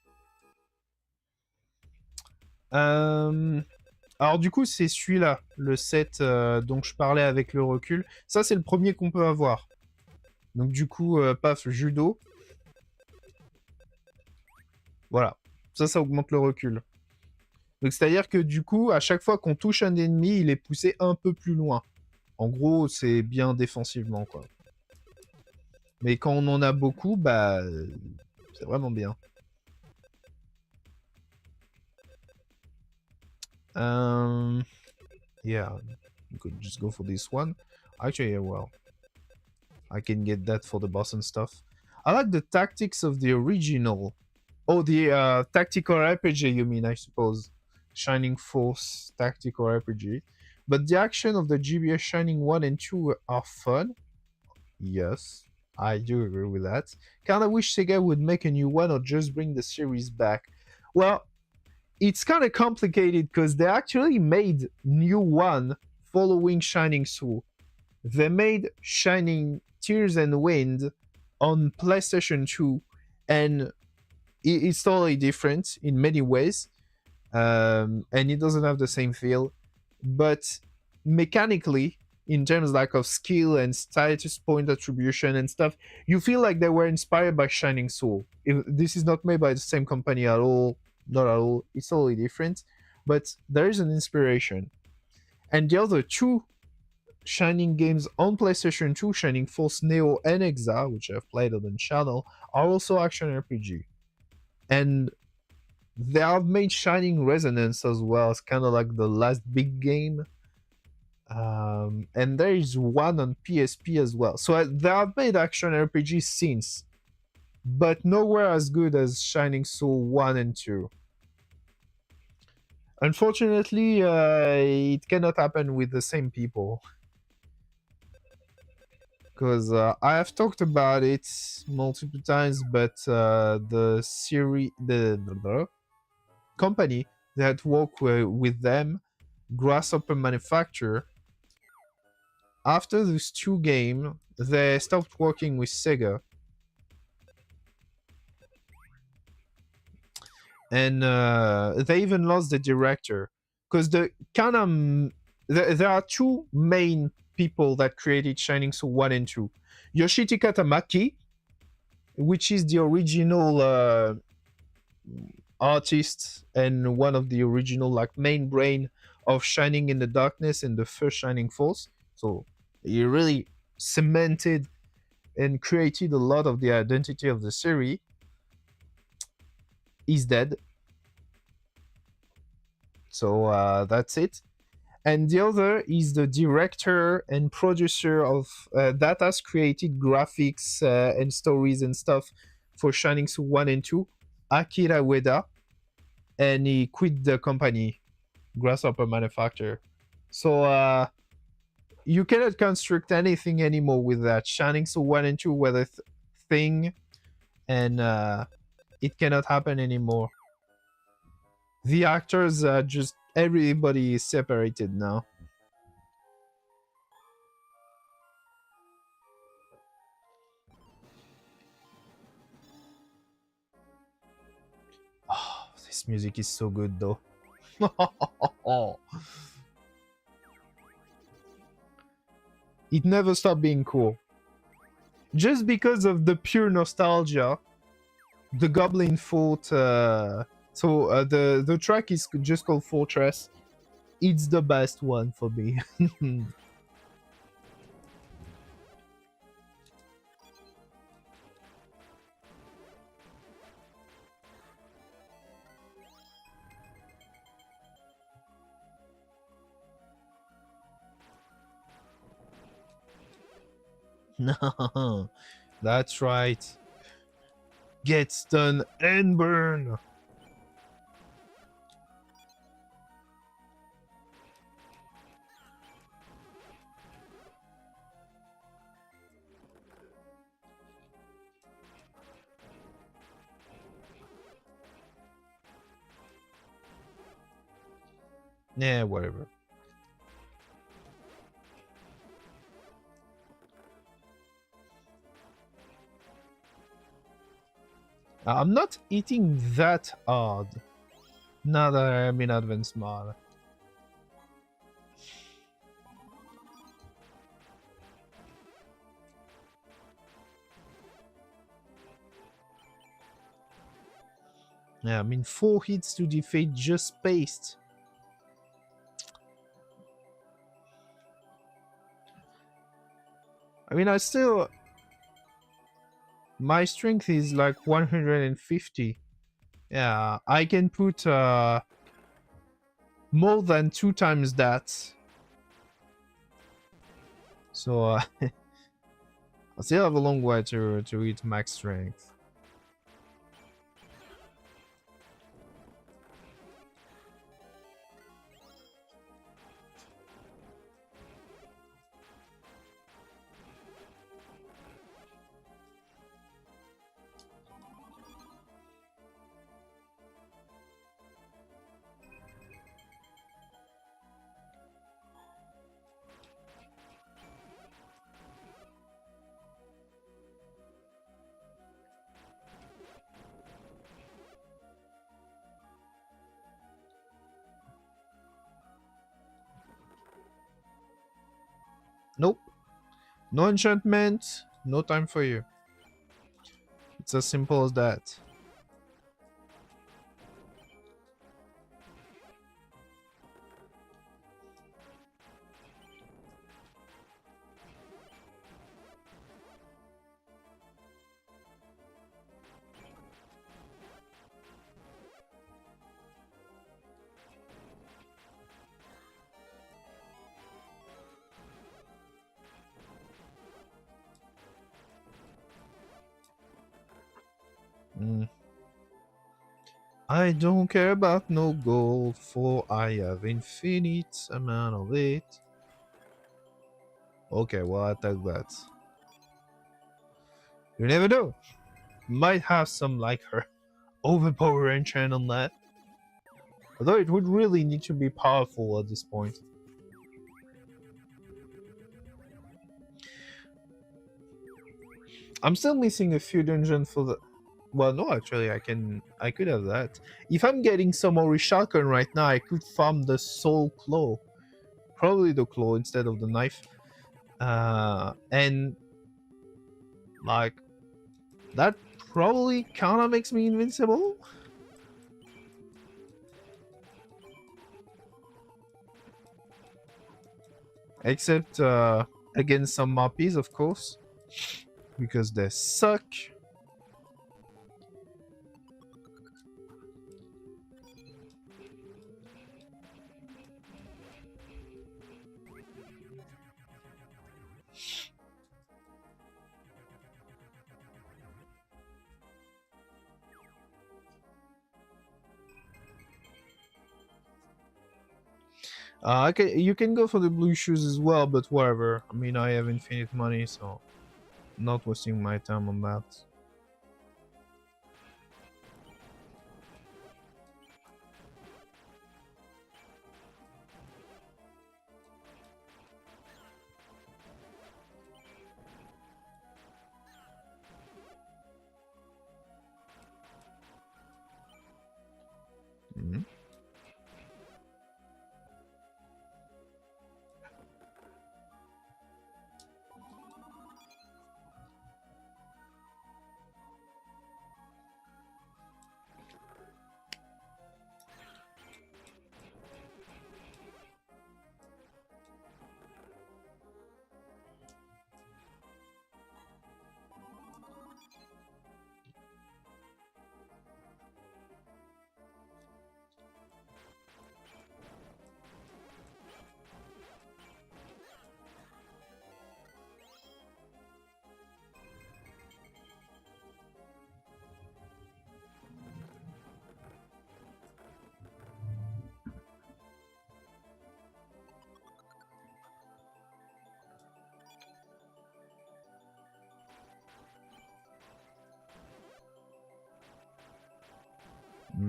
Alors du coup, c'est celui-là, le set dont je parlais avec le recul. Ça, c'est le premier qu'on peut avoir. Donc du coup, paf, judo. Voilà. Ça augmente le recul. Donc c'est-à-dire que du coup, à chaque fois qu'on touche un ennemi, il est poussé un peu plus loin. En gros, c'est bien défensivement, quoi. Mais quand on en a beaucoup, bah... c'est vraiment bien. Yeah, you could just go for this one. Actually, yeah, well, I can get that for the boss and stuff. I like the tactics of the original. Oh, the tactical RPG, you mean, I suppose. Shining Force tactical RPG. But the action of the GBS Shining 1 and 2 are fun. Yes, I do agree with that. Kinda wish Sega would make a new one or just bring the series back. Well, it's kind of complicated because they actually made new one following Shining Soul. They made Shining Tears and Wind on PlayStation 2, and it's totally different in many ways, and it doesn't have the same feel, but mechanically, in terms like of skill and status point attribution and stuff, you feel like they were inspired by Shining Soul. This is not made by the same company at all, not at all, it's totally different, but there is an inspiration. And the other two Shining games on PlayStation 2, Shining Force Neo and Exa, which I've played on the channel, are also action RPG. And they have made Shining Resonance as well. It's kind of like the last big game. And there is one on PSP as well. So they have made action RPGs since, but nowhere as good as Shining Soul 1 and 2. Unfortunately, it cannot happen with the same people. Because I have talked about it multiple times, but the company that work with them, Grasshopper Manufacturer, after those two games, they stopped working with Sega. And they even lost the director. Because there are two main people that created Shining Soul 1 and 2. Yoshitaka Tamaki, which is the original artist and one of the original like main brain of Shining in the Darkness and the first Shining Force. So he really cemented and created a lot of the identity of the series. He's dead. So that's it. And the other is the director and producer of that has created graphics and stories and stuff for Shining Soul 1 and 2, Akira Ueda, and he quit the company, Grasshopper Manufacturer. So you cannot construct anything anymore with that. Shining Soul 1 and 2 were the thing, and it cannot happen anymore. The actors are just... everybody is separated now. music is so good though. It never stopped being cool. Just because of the pure nostalgia, the Goblin Fort. The track is just called Fortress. It's the best one for me. No, that's right. Get stun and burn. Yeah, whatever. I'm not eating that hard now that I'm in advanced mode. Yeah, I mean 4 hits to defeat just paste. I mean, I still... My strength is like 150. Yeah, I can put more than 2 times that. So I still have a long way to reach max strength. Nope. No enchantment, no time for you. It's as simple as that. I don't care about no gold, for I have infinite amount of it. Okay, well, I take that. You never know. Might have some like her overpower enchant on that. Although it would really need to be powerful at this point. I'm still missing a few dungeons for the... Well, no, actually, I could have that. If I'm getting some more shotgun right now, I could farm the soul claw. Probably the claw instead of the knife. And like that probably kind of makes me invincible. Except against some mappies, of course, because they suck. Okay, you can go for the blue shoes as well, but whatever. I mean, I have infinite money, so I'm not wasting my time on that.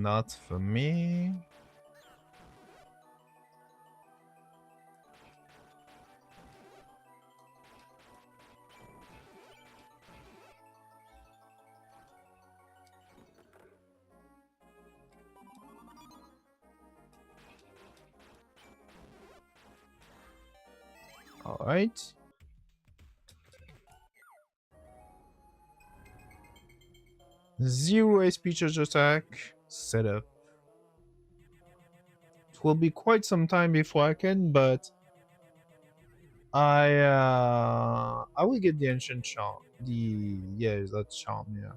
Not for me. All right. Zero SP charge attack setup. It will be quite some time before I can, but I will get the ancient charm. That charm, yeah.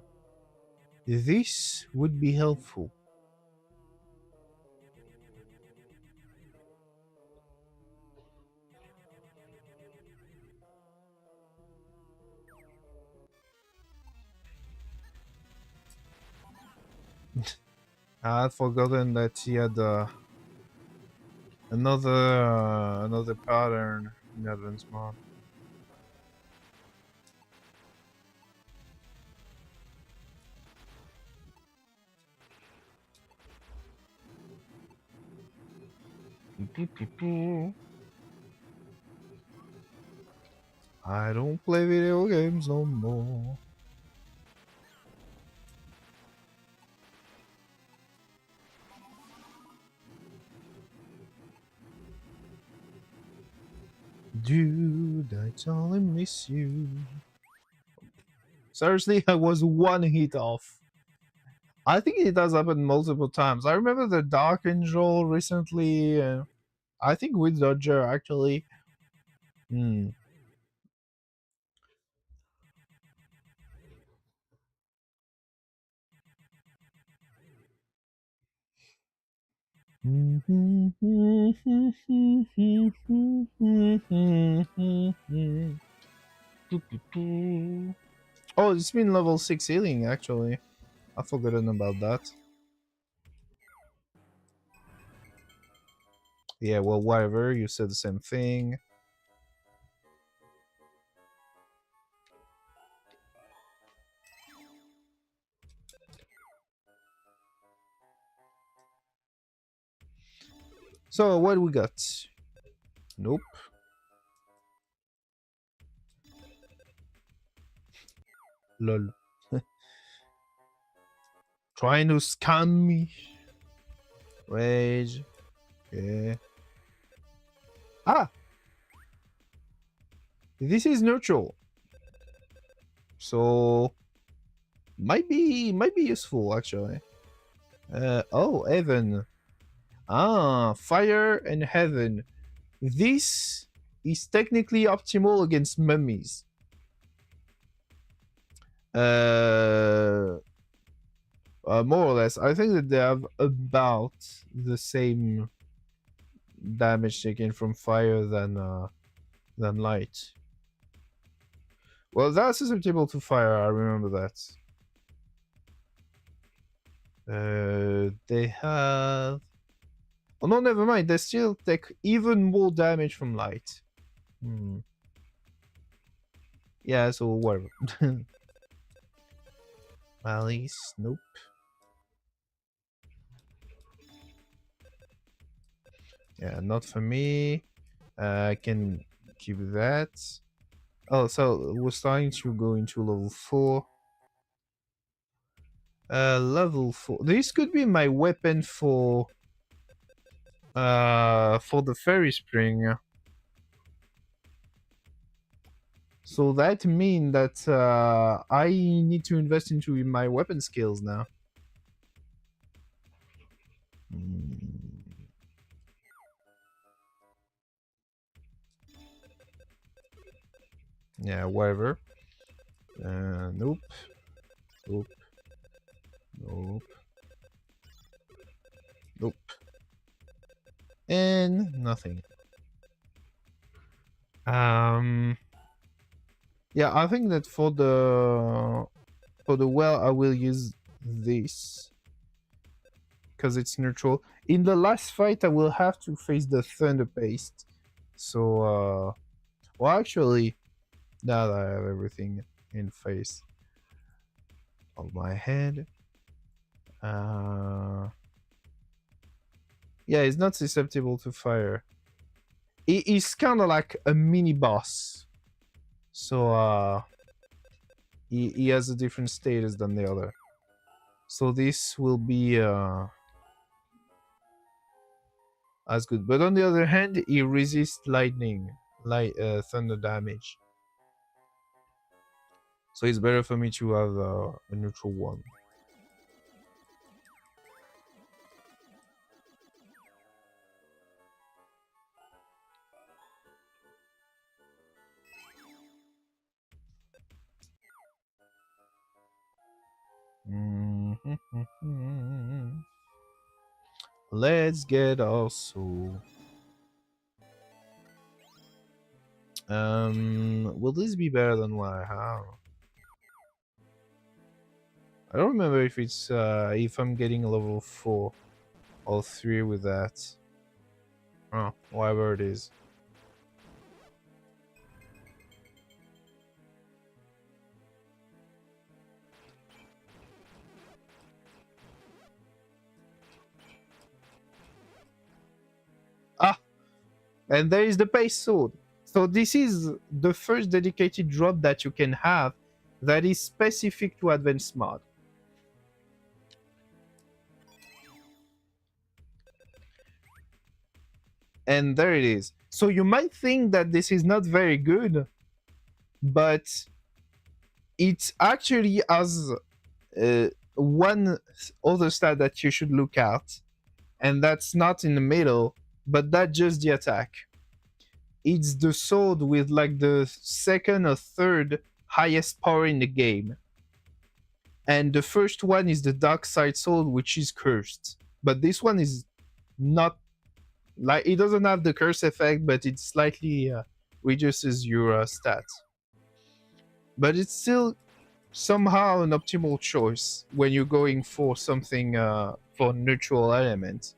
This would be helpful. I had forgotten that he had another pattern in advanced mode. I don't play video games no more. Dude, I totally miss you. Seriously, I was one hit off. I think it has happened multiple times. I remember the Dark Angel recently. I think with Dodger actually. Oh, it's been level 6 healing actually. I've forgotten about that. Yeah, well, whatever. You said the same thing. So, what do we got? Nope. Lol. Trying to scam me. Rage. Okay. Ah! This is neutral. So might be useful actually. Oh, heaven. Ah, fire and heaven. This is technically optimal against mummies. More or less. I think that they have about the same damage taken from fire than light. Well, that's susceptible to fire. I remember that. They have. Oh no, never mind. They still take even more damage from light. Yeah, so whatever. Malice, nope. Yeah, not for me. I can keep that. Oh, so we're starting to go into level 4. Level 4. This could be my weapon for the fairy spring. So that means that I need to invest into my weapon skills now. Yeah, whatever. Nope. Nope. Nope. Nope. And nothing. Yeah, I think that for the well, I will use this because it's neutral. In the last fight, I will have to face the Thunder Paste. So, well, actually, now that I have everything in face of my head, Yeah, he's not susceptible to fire. He's kind of like a mini boss. So he has a different status than the other. So this will be as good. But on the other hand, he resists lightning, thunder damage. So it's better for me to have a neutral one. Let's get also. Will this be better than what I have? I don't remember if it's if I'm getting a level 4 or 3 with that. Oh, whatever it is. Ah, and there is the paste sword. So this is the first dedicated drop that you can have that is specific to advanced mod. And there it is. So you might think that this is not very good, but it actually has one other stat that you should look at, and that's not in the middle, but that's just the attack. It's the sword with like the second or third highest power in the game. And the first one is the dark side sword, which is cursed. But this one is not like, it doesn't have the curse effect, but it slightly reduces your stats. But it's still somehow an optimal choice when you're going for something for neutral element.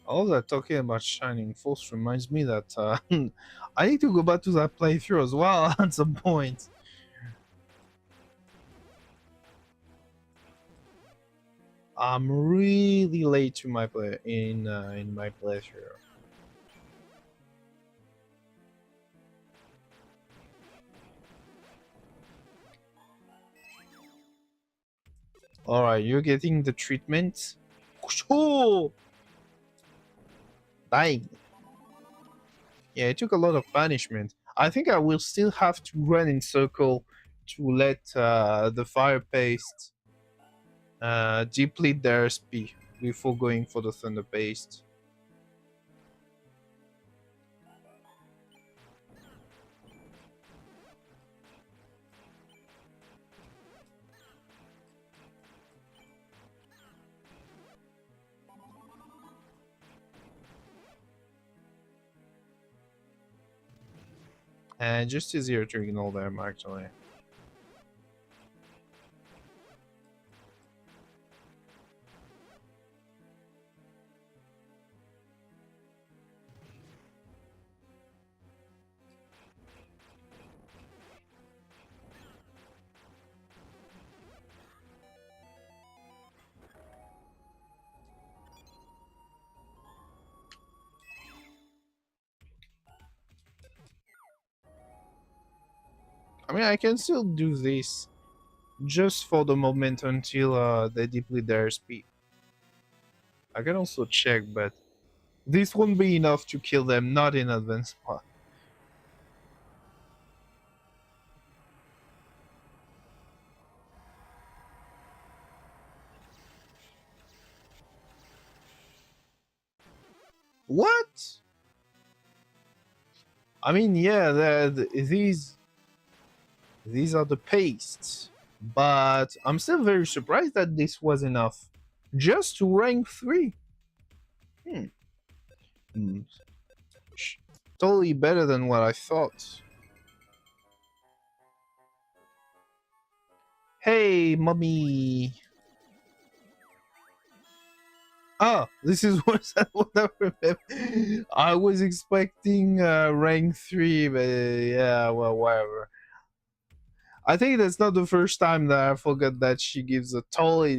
All that talking about Shining Force reminds me that I need to go back to that playthrough as well at some point. I'm really late to my play in my playthrough. All right, you're getting the treatment. Oh, dying. Yeah, it took a lot of punishment. I think I will still have to run in circle to let the fire paste deplete their SP before going for the thunder paste. And just easier to ignore them actually. I mean, I can still do this just for the moment until they deplete their SP. I can also check, but this won't be enough to kill them, not in advance mod. What? I mean, yeah, these These are the pastes. But I'm still very surprised that this was enough. Just to rank 3. Totally better than what I thought. Hey, mommy. Ah, this is what I remember. I was expecting rank 3, but yeah, well, whatever. I think that's not the first time that I forgot that she gives a totally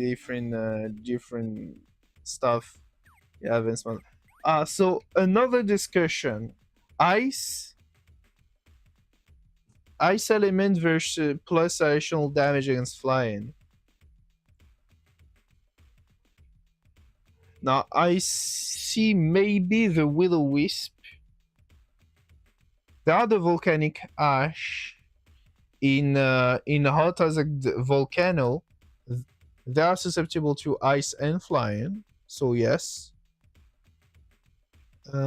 different stuff. Yeah, advancement. So another discussion. Ice element versus plus additional damage against flying. Now I see maybe the will-o-wisp. There are the volcanic ash. In hot as a volcano, they are susceptible to ice and flying. So yes. They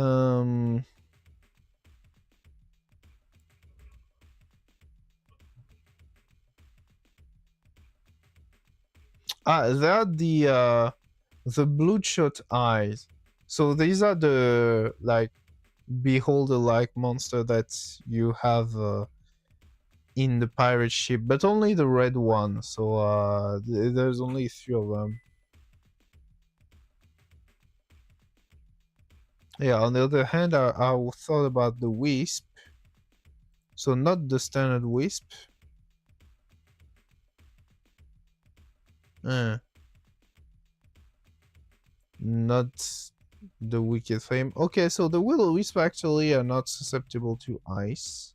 are the bloodshot eyes. So these are the like beholder-like monster that you have in the pirate ship, but only the red one. So there's only 3 of them. Yeah, on the other hand, I thought about the wisp. So not the standard wisp. Not the wicked flame. Okay, so the will-o-wisp actually are not susceptible to ice.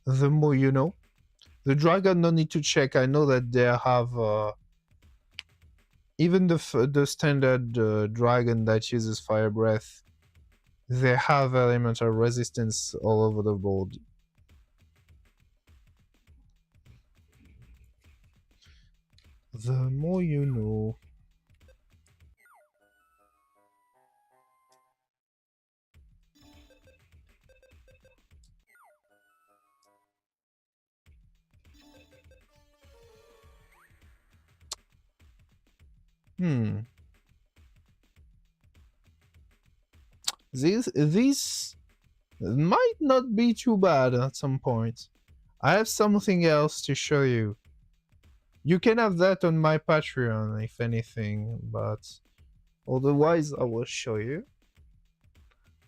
The more you know. The dragon, no need to check. I know that they have even the standard dragon that uses fire breath. They have elemental resistance all over the board. The more you know. This might not be too bad at some point. I have something else to show you. You can have that on my Patreon, if anything, but otherwise I will show you.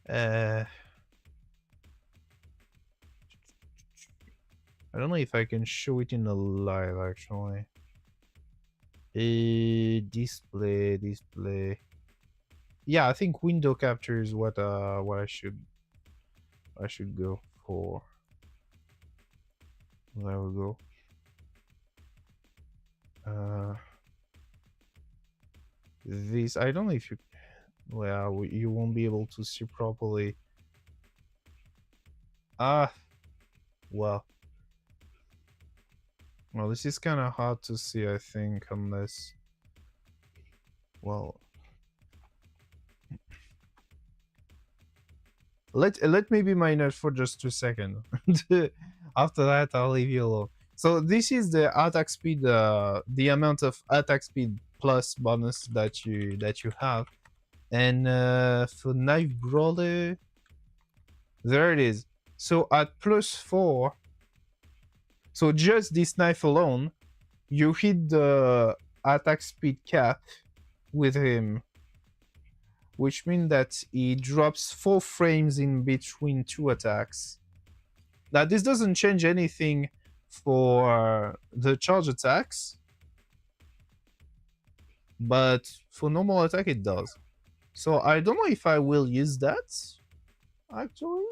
I don't know if I can show it in a live, actually. Display. Yeah, I think window capture is what I should go for. There we go. This, I don't know if you, well, you won't be able to see properly. Well, this is kind of hard to see, I think, unless, well, let me be my nerd for just 2 seconds. After that, I'll leave you alone. So this is the attack speed, the amount of attack speed plus bonus that you have, and for knife brawler, there it is. So at +4, so just this knife alone, you hit the attack speed cap with him, which means that he drops 4 frames in between 2 attacks. Now this doesn't change anything for the charge attacks, but for normal attack it does. So I don't know if I will use that, actually.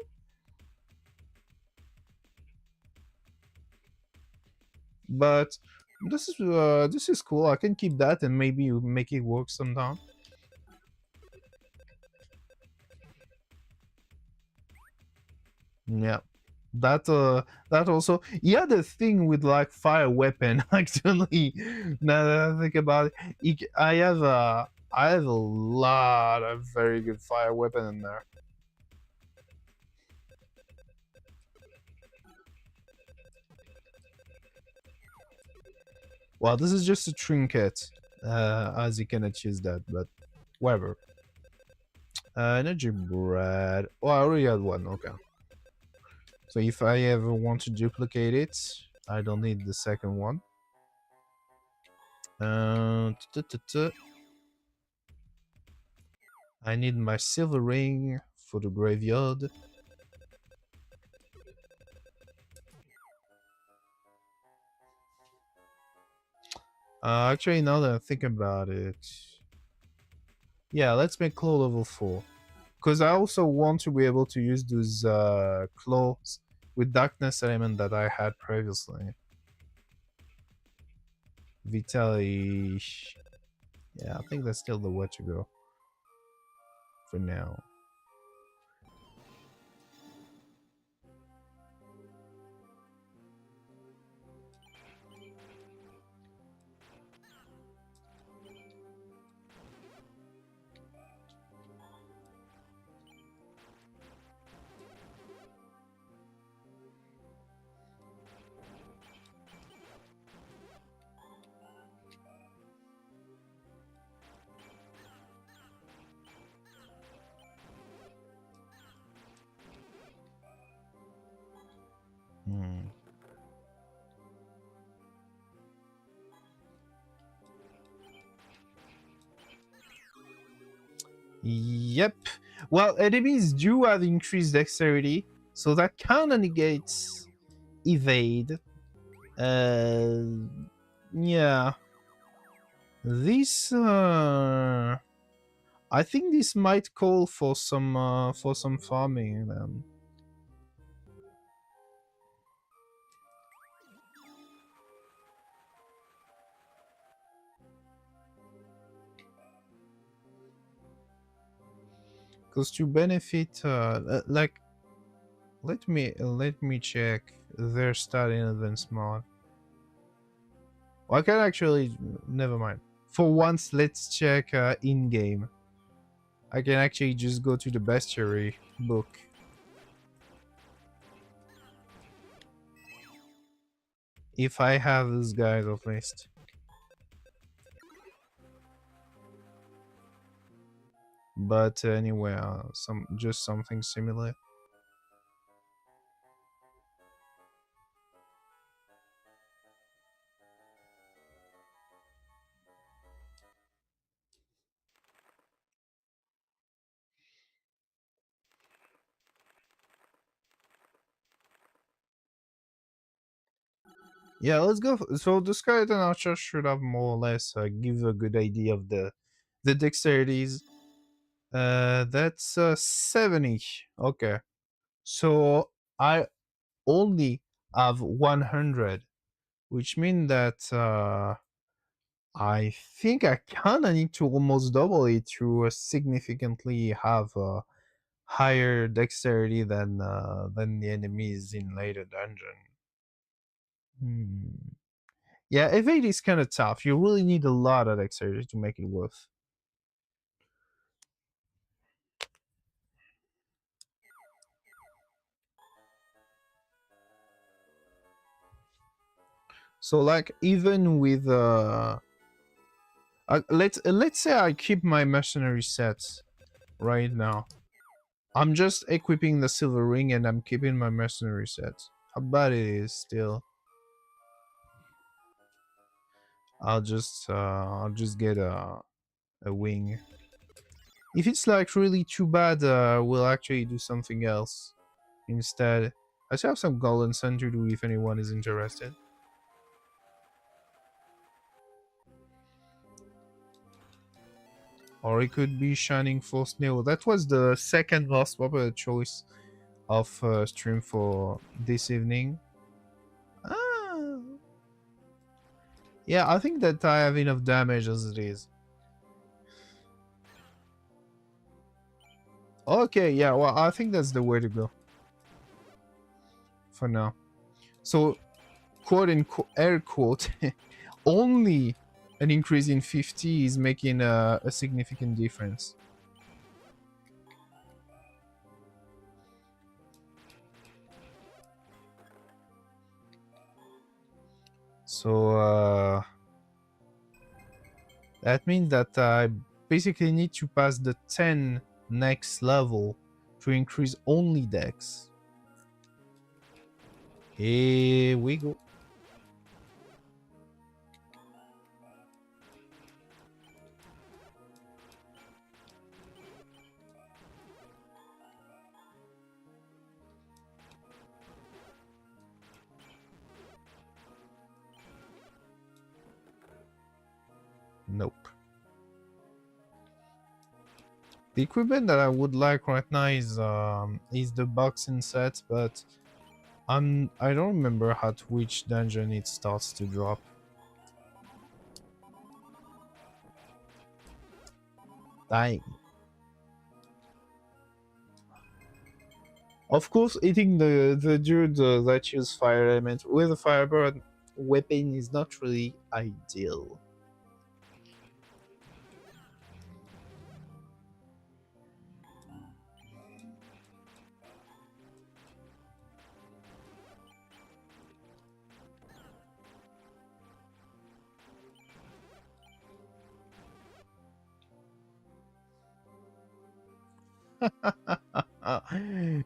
But this is cool. I can keep that and maybe make it work sometime. Yeah, that also, yeah, the thing with like fire weapon, actually, now that I think about it, I have a lot of very good fire weapon in there. Well, this is just a trinket, as you cannot use that, but whatever. Energy bread. Oh, I already had one. Okay. So if I ever want to duplicate it, I don't need the second one. I need my silver ring for the graveyard. Actually, now that I think about it, yeah, let's make claw level 4. Because I also want to be able to use those claws with darkness element that I had previously. Vitality. Yeah, I think that's still the way to go for now. Yep. Well, enemies do have increased dexterity, so that kind of negates evade. Yeah. This I think this might call for some farming then. Because to benefit like let me check their stat in advanced mode. Well, I can actually never mind. For once, let's check in game. I can actually just go to the bestiary book. If I have these guys at least. But anyway, just something similar. Yeah, let's go. So the skeleton archer should have more or less give a good idea of the dexterities. That's 70. Okay. So I only have 100, which means that I think I kind of need to almost double it to significantly have a higher dexterity than the enemies in later dungeon. Yeah, evade is kind of tough. You really need a lot of dexterity to make it worth. So like even with let's say I keep my mercenary sets right now. I'm just equipping the silver ring and I'm keeping my mercenary sets. How bad it is still. I'll just get a wing. If it's like really too bad, we'll actually do something else instead. I still have some golden sun to do if anyone is interested. Or it could be Shining Force Neo. That was the second most popular choice of stream for this evening. Ah. Yeah, I think that I have enough damage as it is. Okay, yeah, well, I think that's the way to go. For now. So, quote unquote, air quote, only an increase in 50 is making a significant difference. So, That means that I basically need to pass the 10 next level to increase only dex. Here we go. Nope. The equipment that I would like right now is the boxing set, but I don't remember at which dungeon it starts to drop. Dying. Of course, hitting the dude that uses fire element with a firebird weapon is not really ideal.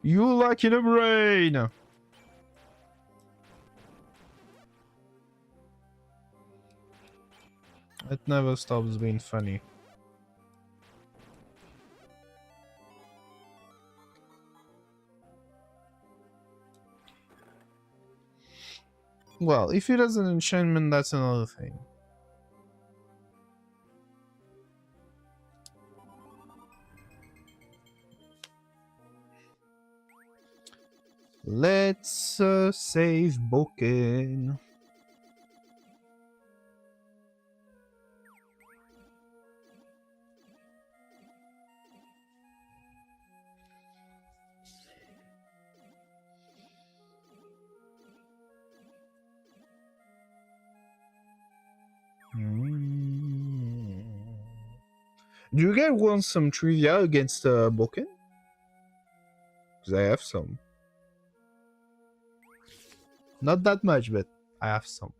You lucky the brain! It never stops being funny. Well, if it has an enchantment, that's another thing. Let's save Boken. Do you guys want some trivia against Boken? Because I have some. Not that much, but I have some.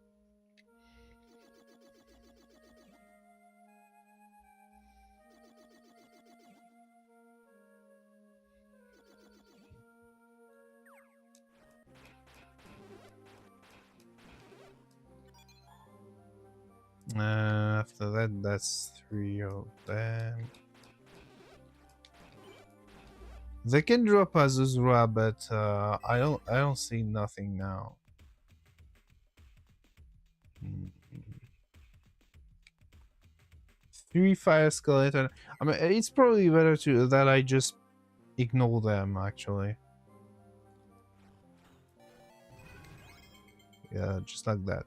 After that, that's 3 of them. They can drop Azuzra, but I don't see nothing now. 3 fire skeleton. I mean, it's probably better that I just ignore them, actually. Yeah, just like that.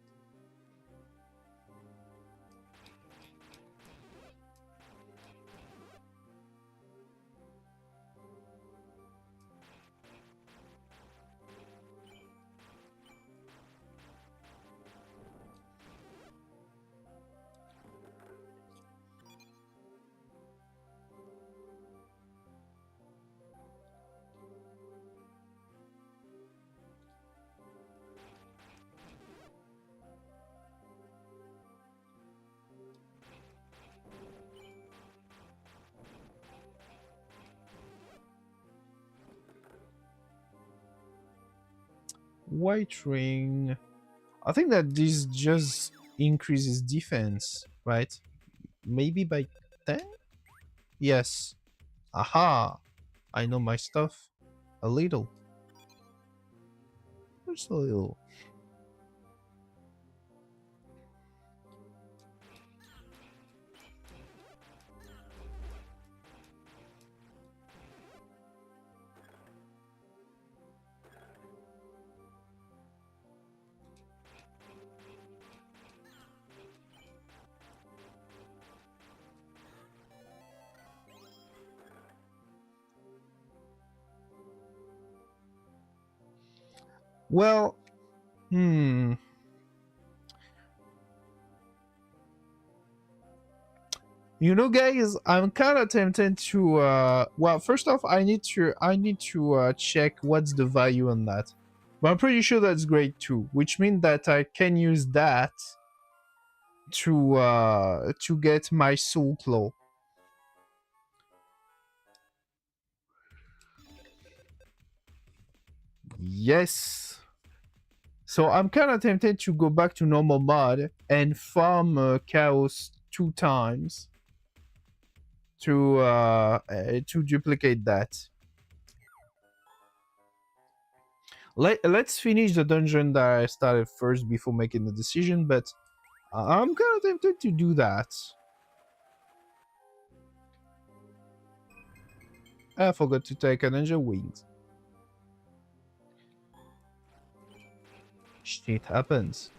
White ring. I think that this just increases defense, right? Maybe by 10? Yes. Aha! I know my stuff. A little. Just a little. Well, You know, guys, I'm kind of tempted to. Well, first off, I need to check what's the value on that. But I'm pretty sure that's grade 2, which means that I can use that to get my soul claw. Yes. So I'm kind of tempted to go back to normal mod and farm chaos 2 times to duplicate that. Let's finish the dungeon that I started first before making the decision, but I'm kind of tempted to do that. I forgot to take a ninja wings. Shit happens.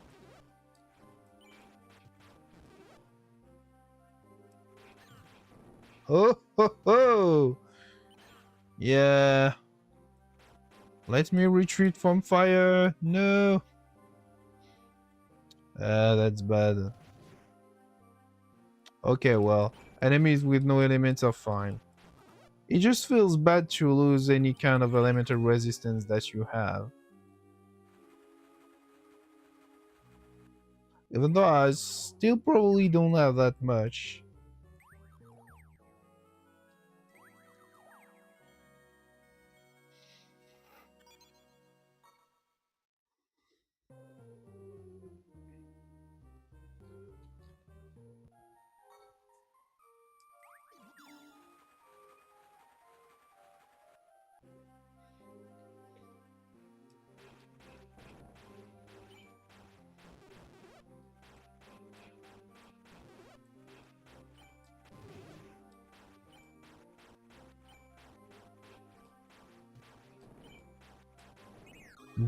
Oh ho ho! Yeah. Let me retreat from fire. No. That's bad. Okay, well, enemies with no elements are fine. It just feels bad to lose any kind of elemental resistance that you have. Even though I still probably don't have that much.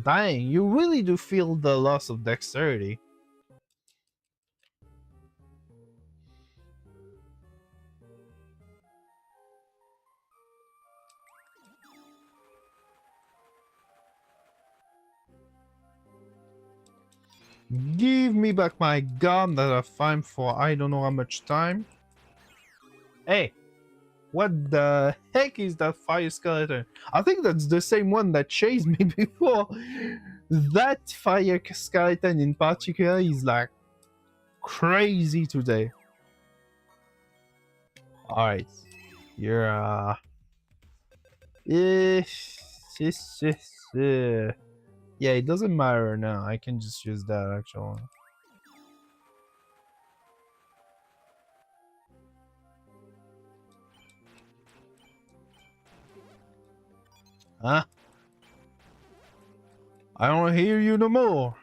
Dang, you really do feel the loss of dexterity. Give me back my gun that I found for I don't know how much time. Hey, what the heck is that fire skeleton? I think that's the same one that chased me before. That fire skeleton in particular is like crazy today. Alright. You're yeah, it doesn't matter now. I can just use that actually. Huh? I don't hear you no more.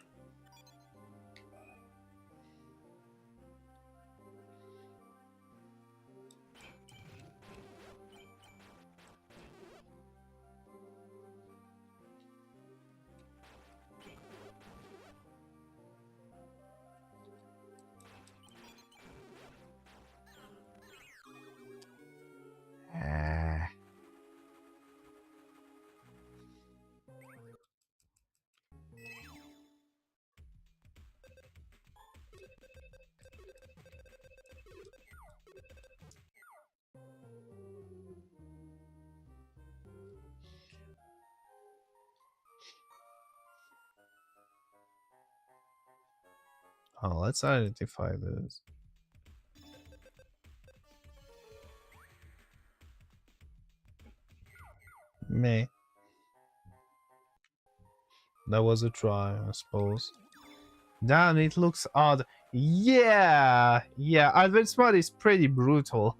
Oh, let's identify this. Meh. That was a try, I suppose. Damn, it looks odd. Yeah, advanced mod is pretty brutal.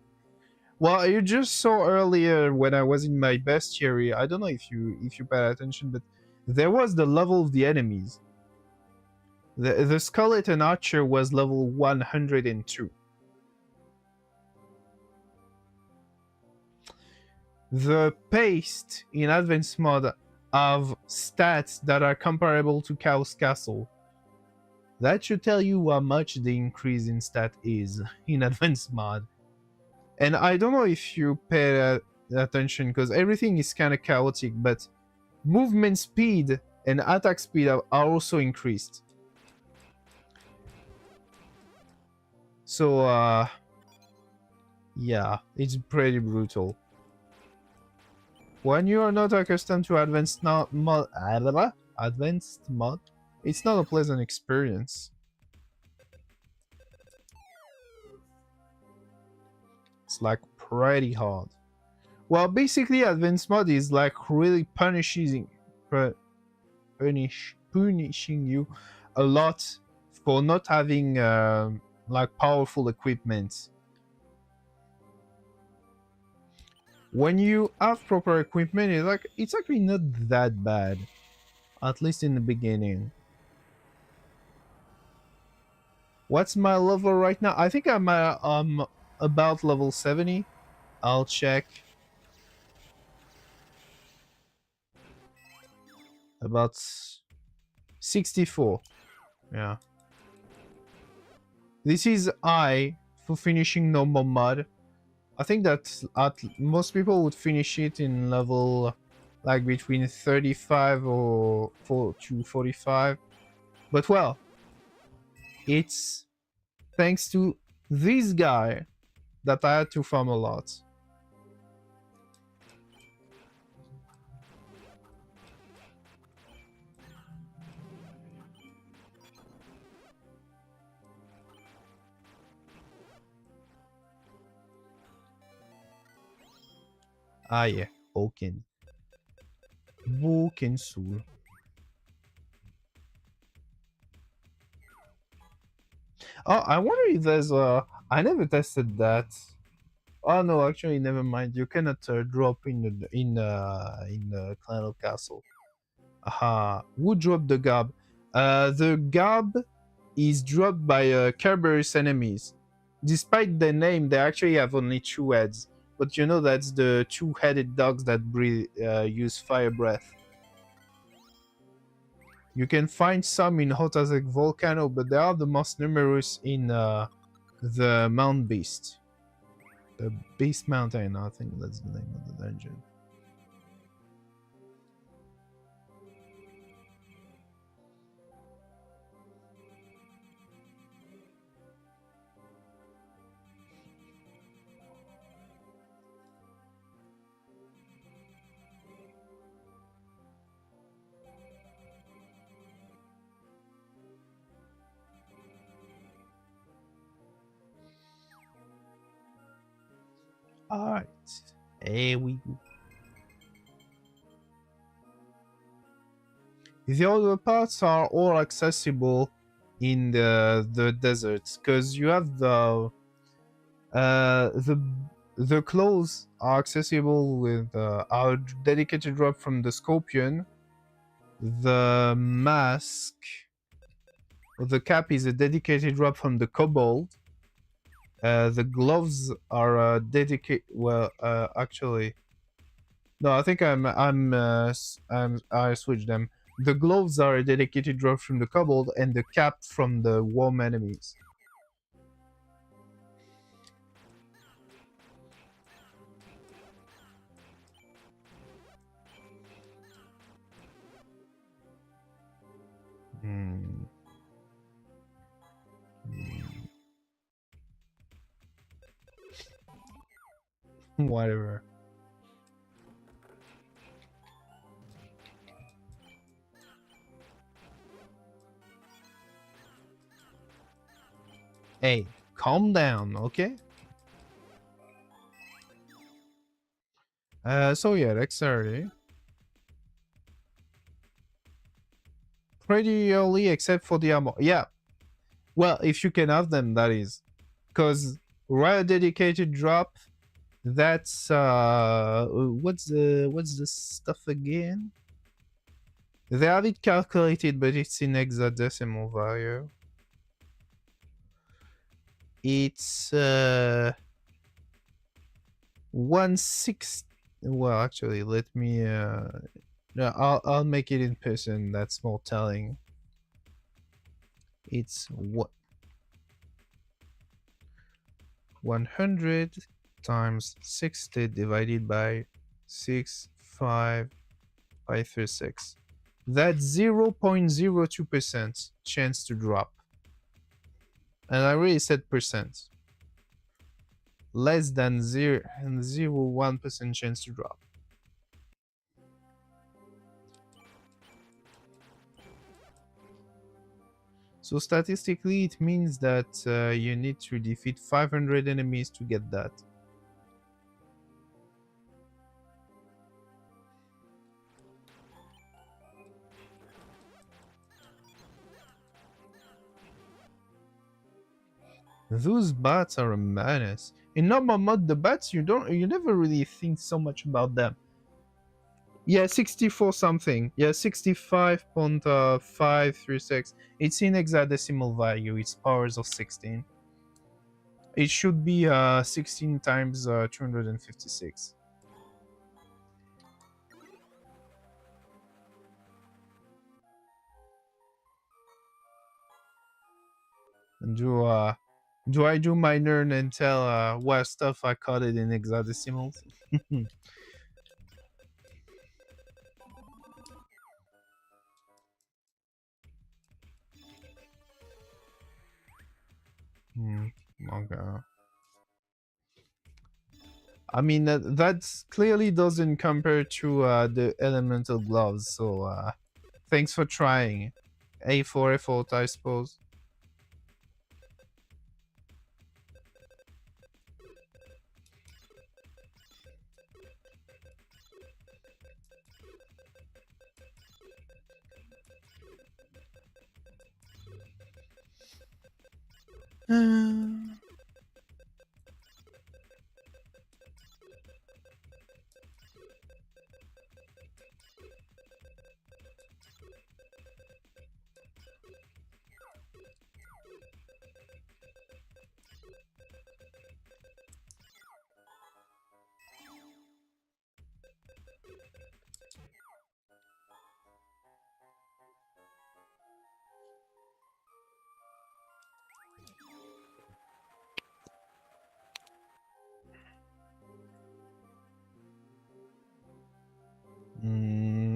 Well, you just saw earlier when I was in my bestiary. I don't know if you paid attention, but there was the level of the enemies. The skeleton archer was level 102. The paste in advanced mod have stats that are comparable to Chaos Castle. That should tell you how much the increase in stat is in advanced mod. And I don't know if you pay attention because everything is kind of chaotic, but movement speed and attack speed are also increased. So yeah, it's pretty brutal. When you are not accustomed to advanced mod, it's not a pleasant experience. It's like pretty hard. Well, basically, advanced mode is like really punishing you a lot for not having like powerful equipment. When you have proper equipment, it's actually not that bad, at least in the beginning. What's my level right now? I think I'm about level 70. I'll check. About 64. Yeah. This is I for finishing normal mod. I think that most people would finish it in level like between 35 or 4 to 45. But well, it's thanks to this guy that I had to farm a lot. Ah yeah, Vulcan. Vulcan Soul. Oh, I wonder if there's I never tested that. Oh no, actually, never mind. You cannot drop in the Clan Castle. Aha. Who dropped the gob? The gob is dropped by Kerberos enemies. Despite the name, they actually have only 2 heads. But you know that's the 2-headed dogs that use fire breath. You can find some in Hotazek Volcano, but they are the most numerous in the Mount Beast. The Beast Mountain, I think that's the name of the dungeon. Alright, here we go. The other parts are all accessible in the deserts, because you have the clothes are accessible with our dedicated drop from the Scorpion. The mask, or the cap, is a dedicated drop from the Kobold. The gloves are dedicated. Well, actually, no. I think I switched them. The gloves are a dedicated drop from the Kobold, and the cap from the Worm enemies. Whatever. Hey, calm down, okay? So yeah, dexterity. Pretty early, except for the armor. Yeah. Well, if you can have them, that is. Because rare dedicated drop, that's what's the stuff again? They have it calculated, but it's in hexadecimal value. It's 1/6. Well, actually, let me no, I'll make it in person. That's more telling. It's what 100 times 60 divided by 6,536. That's 0.02% chance to drop. And I already said percent. Less than 0.01% chance to drop. So statistically, it means that you need to defeat 500 enemies to get that. Those bats are a menace. In normal mode, the bats you never really think so much about them. Yeah, 64 something. Yeah, 65.536. It's in hexadecimal value. It's powers of 16. It should be 16 times 256. Do I do my learn and tell what stuff I caught it in hexadecimals? Okay. I mean that clearly doesn't compare to the elemental gloves. So thanks for trying. A for effort, I suppose.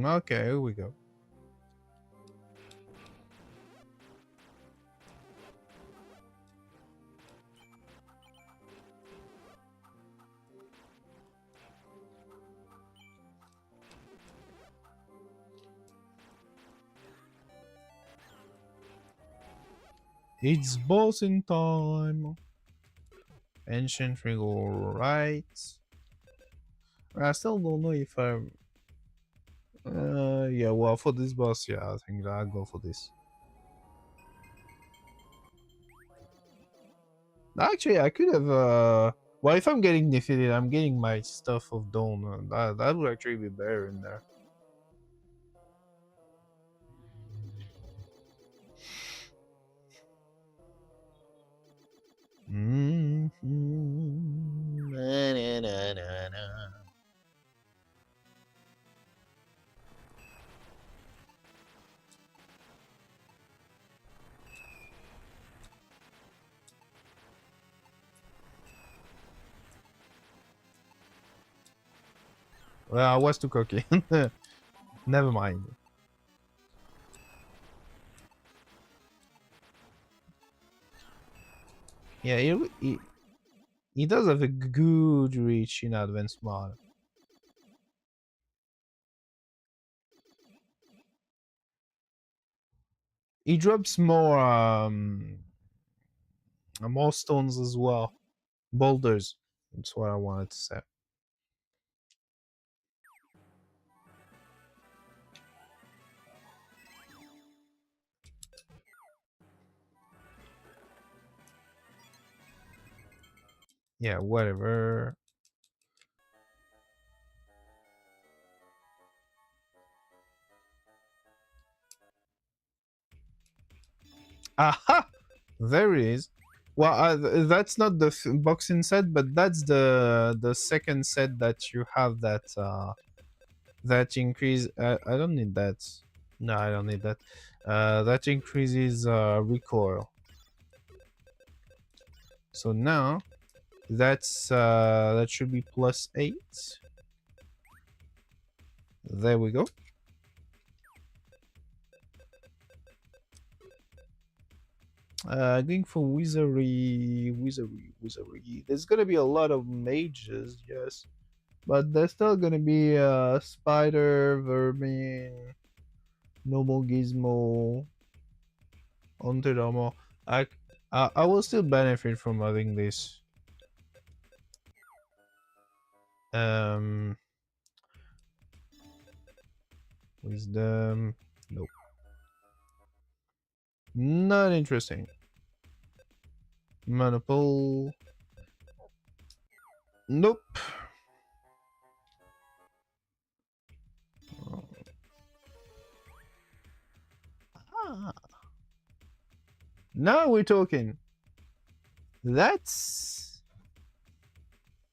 Okay, here we go. It's bossing time. Ancient Regal, right? I still don't know if I'm. Yeah, well, for this boss, yeah, I think I'll go for this. Actually, I could have. Well, if I'm getting defeated, I'm getting my stuff of Dawn. That would actually be better in there. Well, I was too cocky. Never mind. Yeah, he does have a good reach in advanced mod. He drops more stones as well. Boulders. That's what I wanted to say. Yeah, whatever. Aha! There it is. Well, that's not the boxing set, but that's the second set that you have that increase. I don't need that. No, I don't need that. That increases recoil. So now that should be +8. There we go. Going for wizardry. There's gonna be a lot of mages, yes, but there's still gonna be spider, vermin, noble gizmo, haunted armor. I will still benefit from having this. Wisdom. Nope. Not interesting. Monopole. Nope. Ah. Now we're talking. That's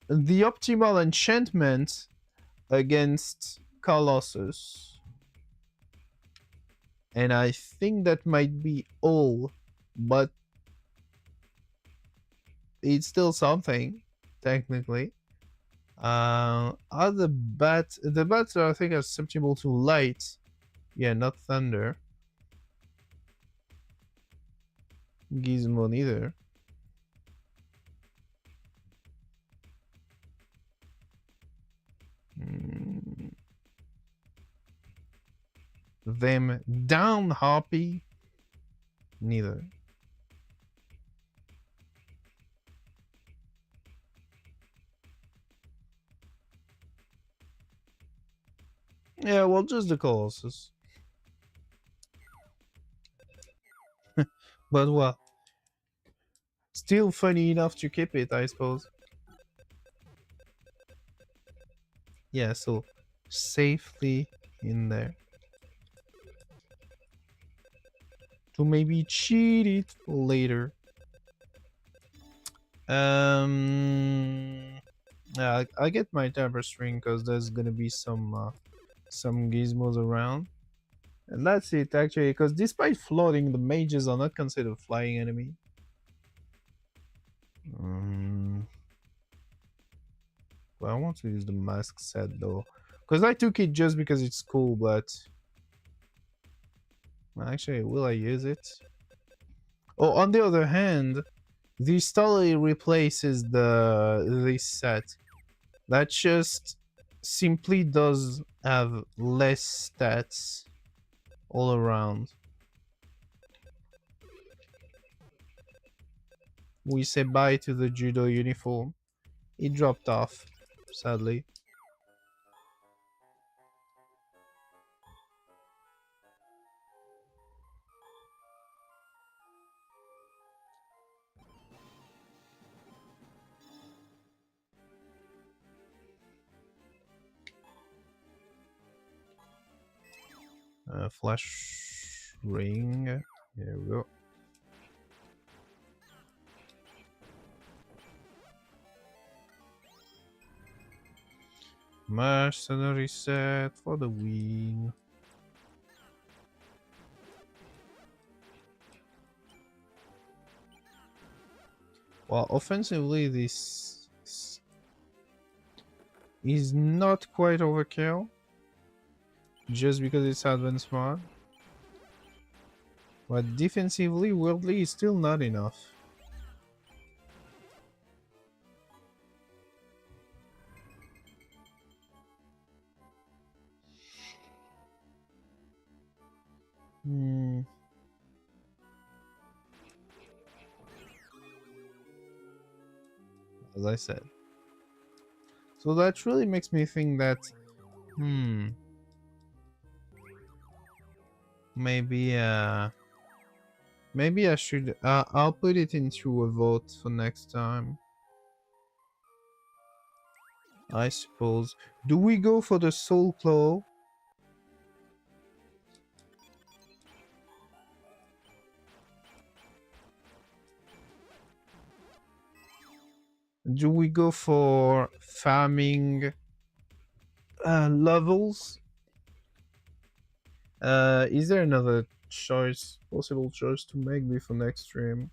the optimal enchantment against Colossus. And I think that might be all, but it's still something, technically. Other bats, the bats I think are susceptible to light. Yeah, not thunder. Gizmo neither. Them down Harpy? Neither. Yeah, well, just the Colossus. But well, still funny enough to keep it, I suppose. Yeah, so safely in there. To maybe cheat it later. I get my temper string because there's gonna be some gizmos around. And that's it actually, because despite floating, the mages are not considered flying enemy. Well, I want to use the mask set though, because I took it just because it's cool, but actually, will I use it? Oh, on the other hand, this totally replaces this set. That just simply does have less stats all around. We say bye to the judo uniform. It dropped off, sadly. Flash ring. There we go. Mercenary set for the win. Well, offensively, this is not quite overkill. Just because it's advanced mod. But defensively, worldly is still not enough. As I said. So that really makes me think that, maybe I should, I'll put it into a vote for next time. I suppose. Do we go for the Soul Claw? Do we go for farming levels? Is there another choice, possible choice to make before next stream?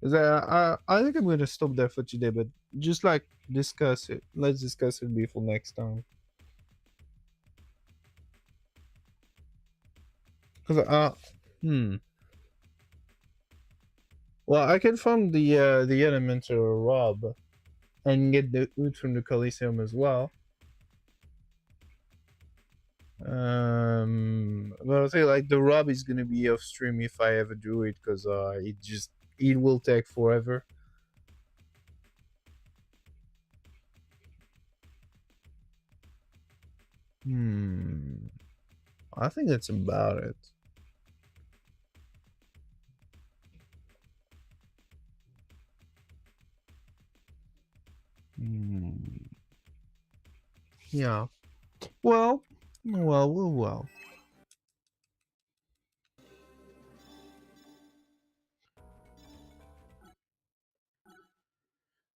I think I'm gonna stop there for today, but just like discuss it. Let's discuss it before next time. Cause well, I can farm the elemental rob and get the oot from the Coliseum as well. But I think like the rob is gonna be off stream if I ever do it, because it will take forever. I think that's about it. Yeah. Well.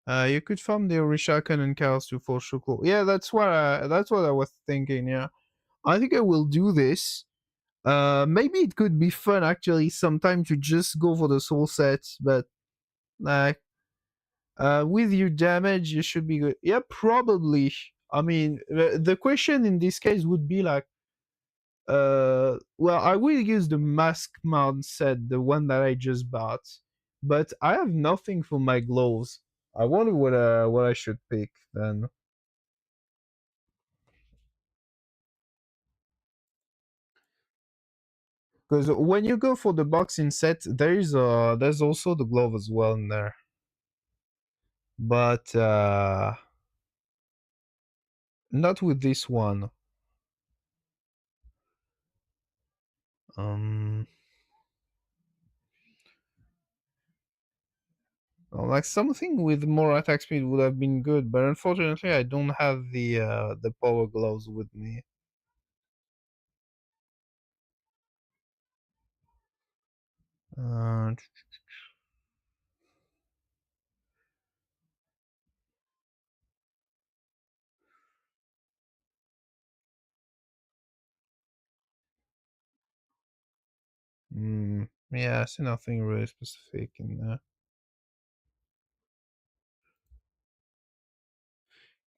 You could farm the Orishakan and cows to for Shoko. Yeah, that's what I was thinking. Yeah, I think I will do this. Maybe it could be fun actually sometime to just go for the soul sets, but like with your damage, you should be good. Yeah, probably. I mean, the question in this case would be like, well, I will use the mask mount set, the one that I just bought, but I have nothing for my gloves. I wonder what I should pick then. Because when you go for the boxing set, there's also the glove as well in there. But not with this one. Um like something with more attack speed would have been good, but unfortunately I don't have the power gloves with me. Uh, yeah, I see nothing really specific in there.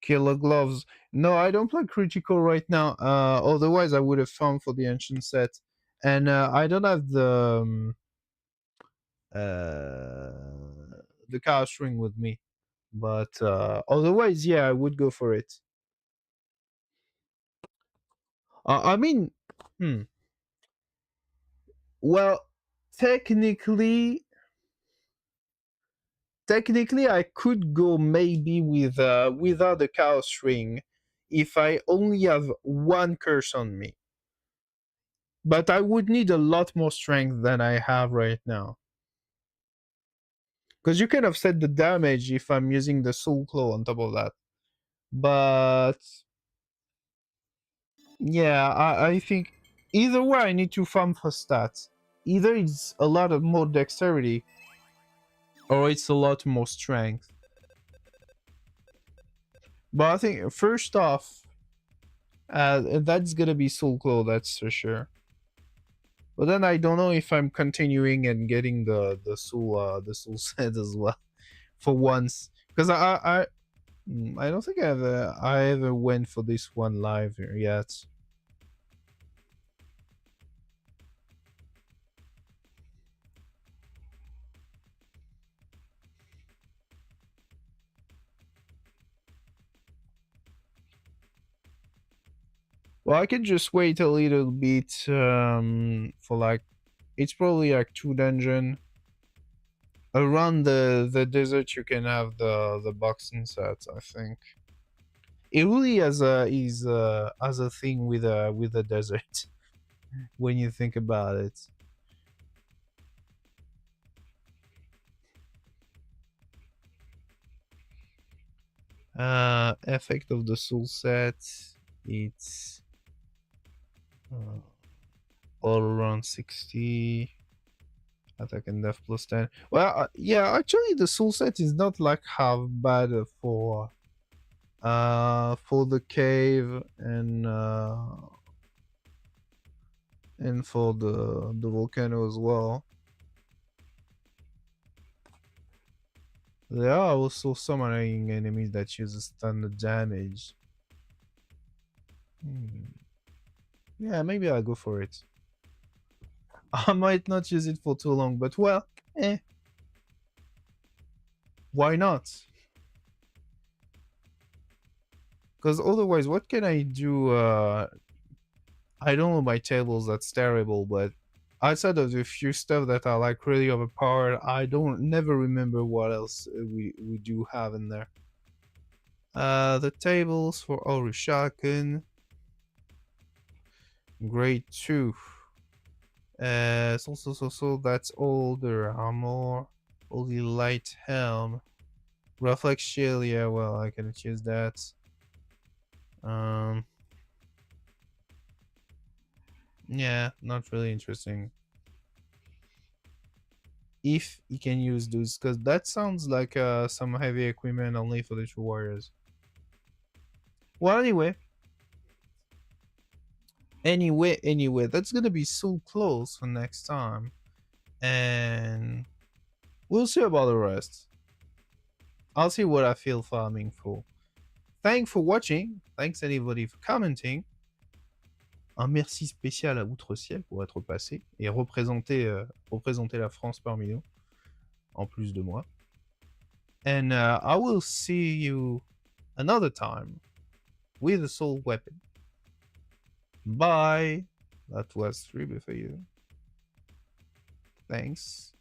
Killer gloves. No, I don't play critical right now. Otherwise I would have found for the ancient set. And I don't have uh the cow string with me. But otherwise, yeah, I would go for it. I mean, hmm. Well, technically, I could go maybe with without the cow string if I only have one curse on me. But I would need a lot more strength than I have right now. Because you can offset the damage if I'm using the soul claw on top of that. But yeah, I think either way I need to farm for stats. Either it's a lot of more dexterity or it's a lot more strength. But I think first off, that's gonna be Soul Claw, that's for sure. But then I don't know if I'm continuing and getting the soul set as well for once, because I don't think I ever went for this one live yet. Well, I can just wait a little bit for like it's probably like 2 dungeon around the desert. You can have the boxing sets, I think. It really has a thing with the desert when you think about it. Effect of the soul set, it's uh, all around 60. Attack and death plus 10. Well, yeah, actually the soul set is not like half bad for the cave and for the volcano as well. There are also some annoying enemies that use standard damage. Yeah, maybe I'll go for it. I might not use it for too long, but well, why not? Because otherwise, what can I do? I don't know my tables, that's terrible, but outside of the few stuff that are like really overpowered, I don't never remember what else we do have in there. The tables for Orishaken. Grade 2. So that's all the armor. All the light helm. Reflex shield, yeah, well, I can choose that. Yeah, not really interesting. If you can use those, because that sounds like some heavy equipment only for the true warriors. Well, anyway, that's gonna be so close for next time, and we'll see about the rest. I'll see what I feel farming for. Thanks for watching. Thanks anybody for commenting. Un merci spécial à Outre-Ciel pour être passé et représenter la France parmi nous, en plus de moi. And I will see you another time with a soul weapon. Bye. That was 3 for you. Thanks.